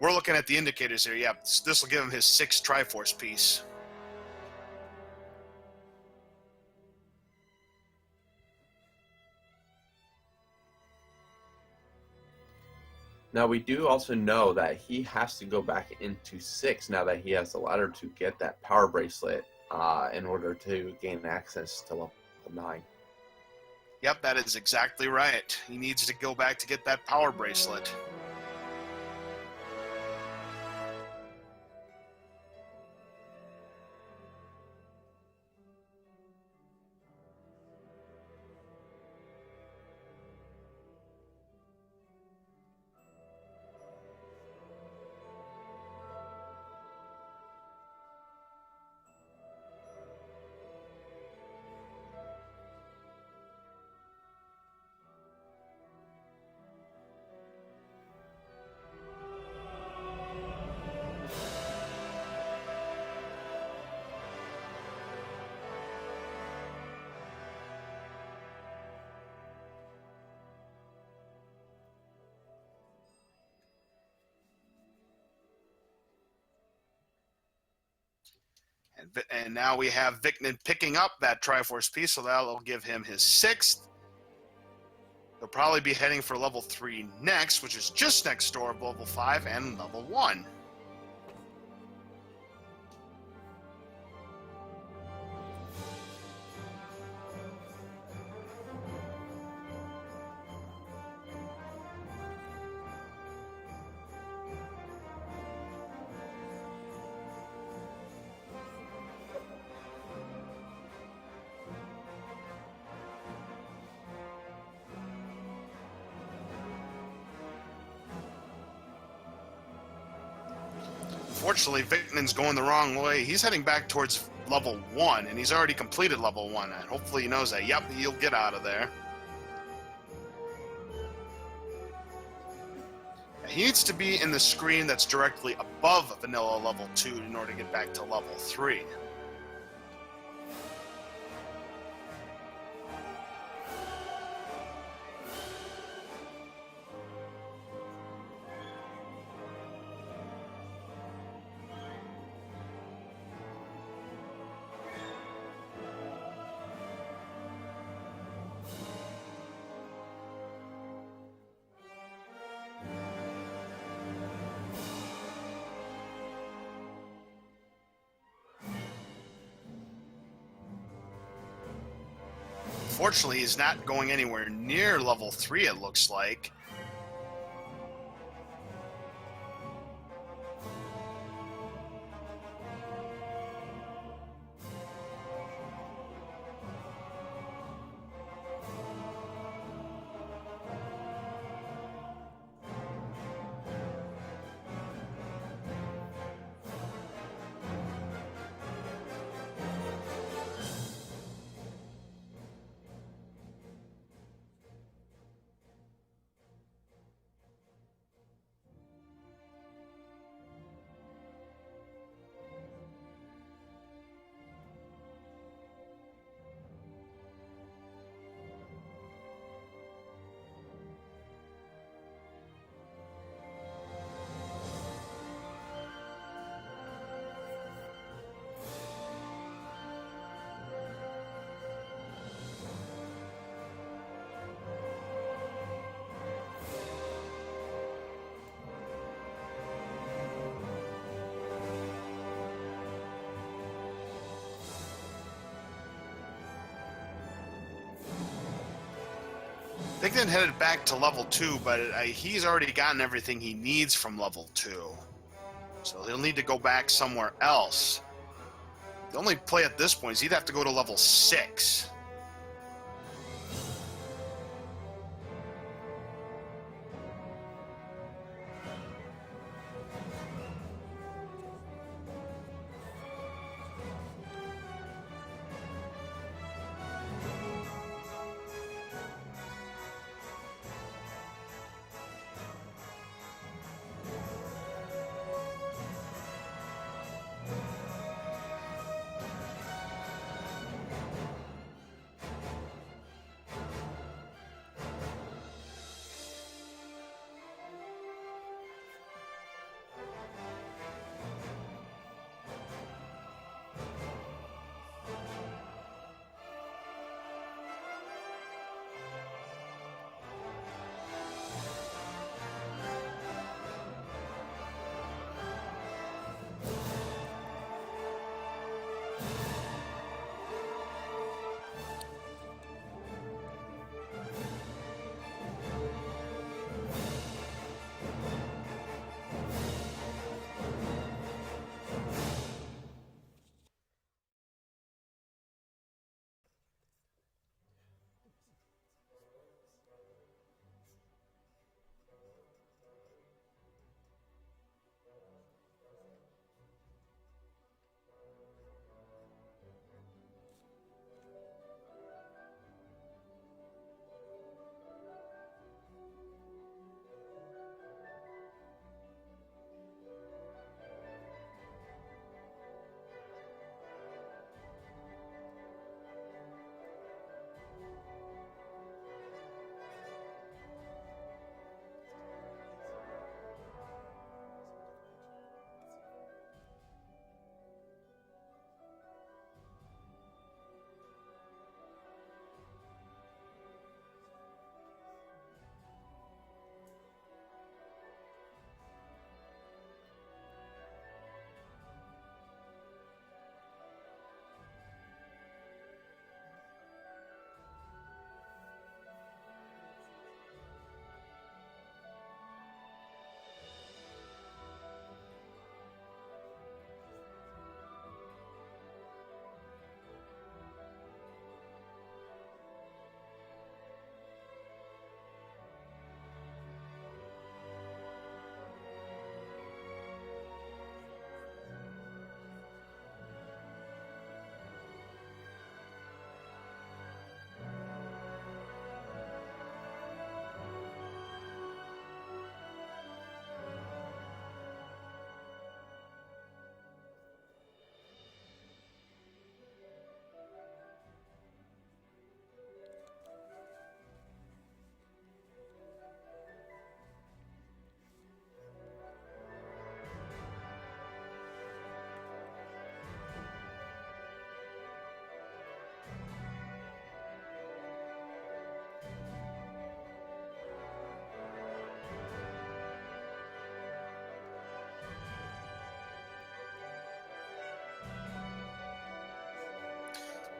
we're looking at the indicators here. Yeah, this will give him his 6th Triforce piece. Now, we do also know that he has to go back into 6 now that he has the ladder to get that power bracelet in order to gain access to level 9. Yep, that is exactly right. He needs to go back to get that power bracelet. And now we have Vicnin picking up that Triforce piece, so that'll give him his 6th. He'll probably be heading for level 3 next, which is just next door of level 5 and level 1. Unfortunately, Vicnin's going the wrong way. He's heading back towards level 1, and he's already completed level 1. And hopefully he knows that. Yep, he'll get out of there. He needs to be in the screen that's directly above vanilla level 2 in order to get back to level 3. Unfortunately, he's not going anywhere near level 3, it looks like. Vicnin headed back to level 2, but he's already gotten everything he needs from level 2. So he'll need to go back somewhere else. The only play at this point is he'd have to go to level 6.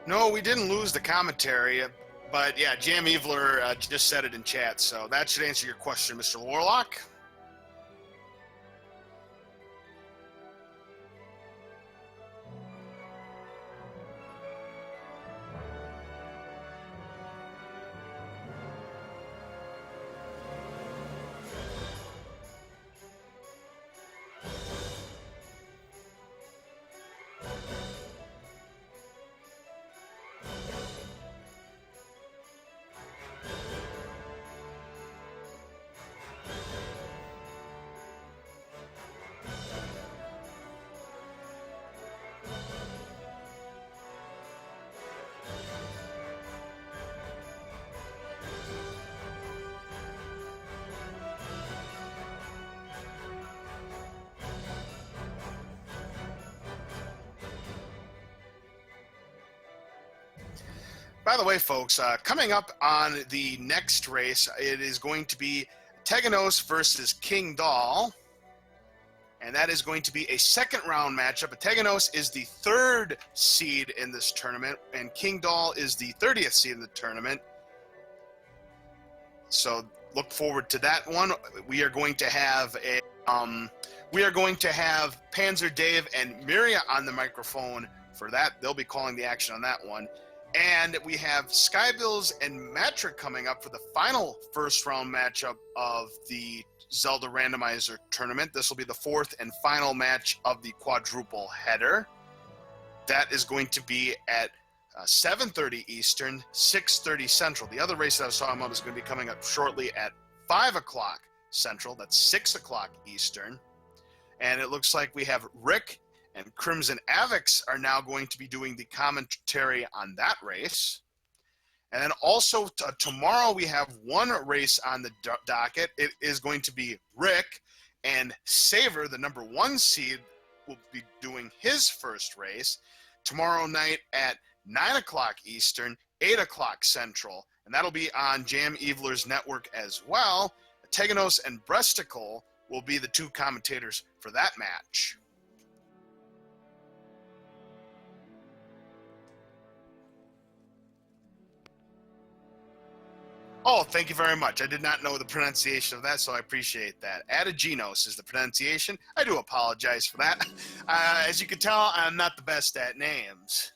No, we didn't lose the commentary, but yeah, Jam Eveler just said it in chat, so that should answer your question, Mr. Warlock. By the way, folks, coming up on the next race, it is going to be Teganos versus King Doll. And that is going to be a second round matchup. Teganos is the 3rd seed in this tournament, and King Doll is the 30th seed in the tournament. So look forward to that one. We are going to have Panzer Dave and Miria on the microphone for that. They'll be calling the action on that one. And we have Skybills and Matrick coming up for the final first round matchup of the Zelda Randomizer tournament. This will be the 4th and final match of the quadruple header. That is going to be at 7:30 Eastern, 6:30 Central. The other race that I was talking about is going to be coming up shortly at 5 o'clock Central. That's 6 o'clock Eastern. And it looks like we have Rick and Crimson Avix are now going to be doing the commentary on that race. And then also tomorrow we have one race on the docket. It is going to be Rick and Saver, the number 1 seed, will be doing his first race tomorrow night at 9 o'clock Eastern, 8 o'clock Central. And that'll be on Jam Eveler's network as well. Teganos and Bresticle will be the 2 commentators for that match. Oh, thank you very much. I did not know the pronunciation of that, so I appreciate that. Adaginos is the pronunciation. I do apologize for that. As you can tell, I'm not the best at names.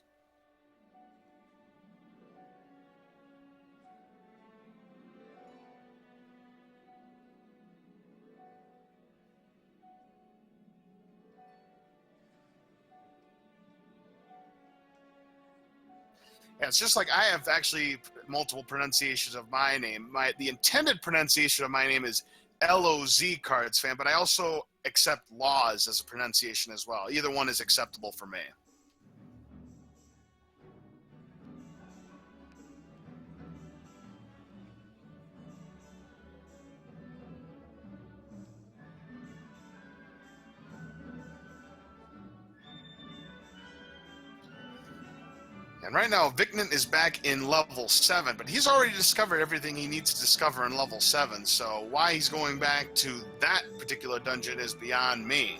Yeah, it's just like I have actually multiple pronunciations of my name. The intended pronunciation of my name is LOZ Cards Fan, but I also accept Laws as a pronunciation as well. Either one is acceptable for me. And right now, Vicnin is back in level 7, but he's already discovered everything he needs to discover in level 7, so why he's going back to that particular dungeon is beyond me.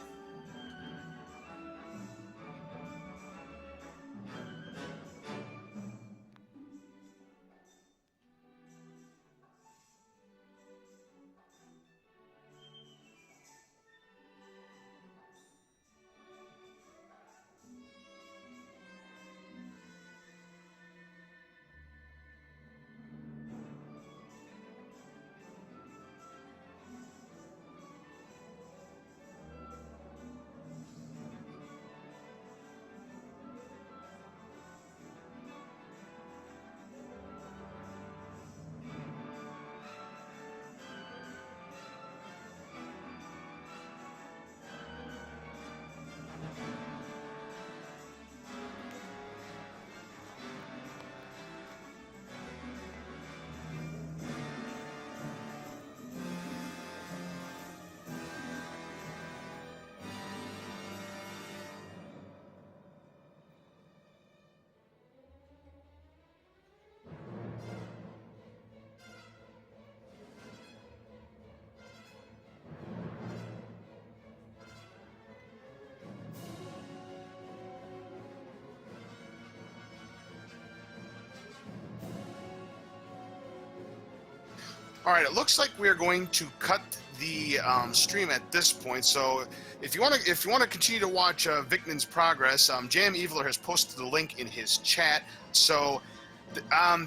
All right, it looks like we are going to cut the stream at this point. So if you want to continue to watch Vicnin's progress, Jam Eviler has posted the link in his chat. So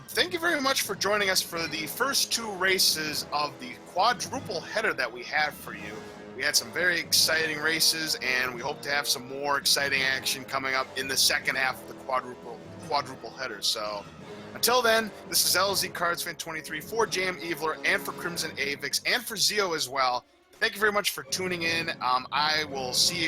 thank you very much for joining us for the first 2 races of the quadruple header that we had for you. We had some very exciting races, and we hope to have some more exciting action coming up in the second half of the quadruple header. So until then, this is LZ Cards Fan 23 for Jam Eviler and for Crimson Avix and for Zeo as well. Thank you very much for tuning in. I will see you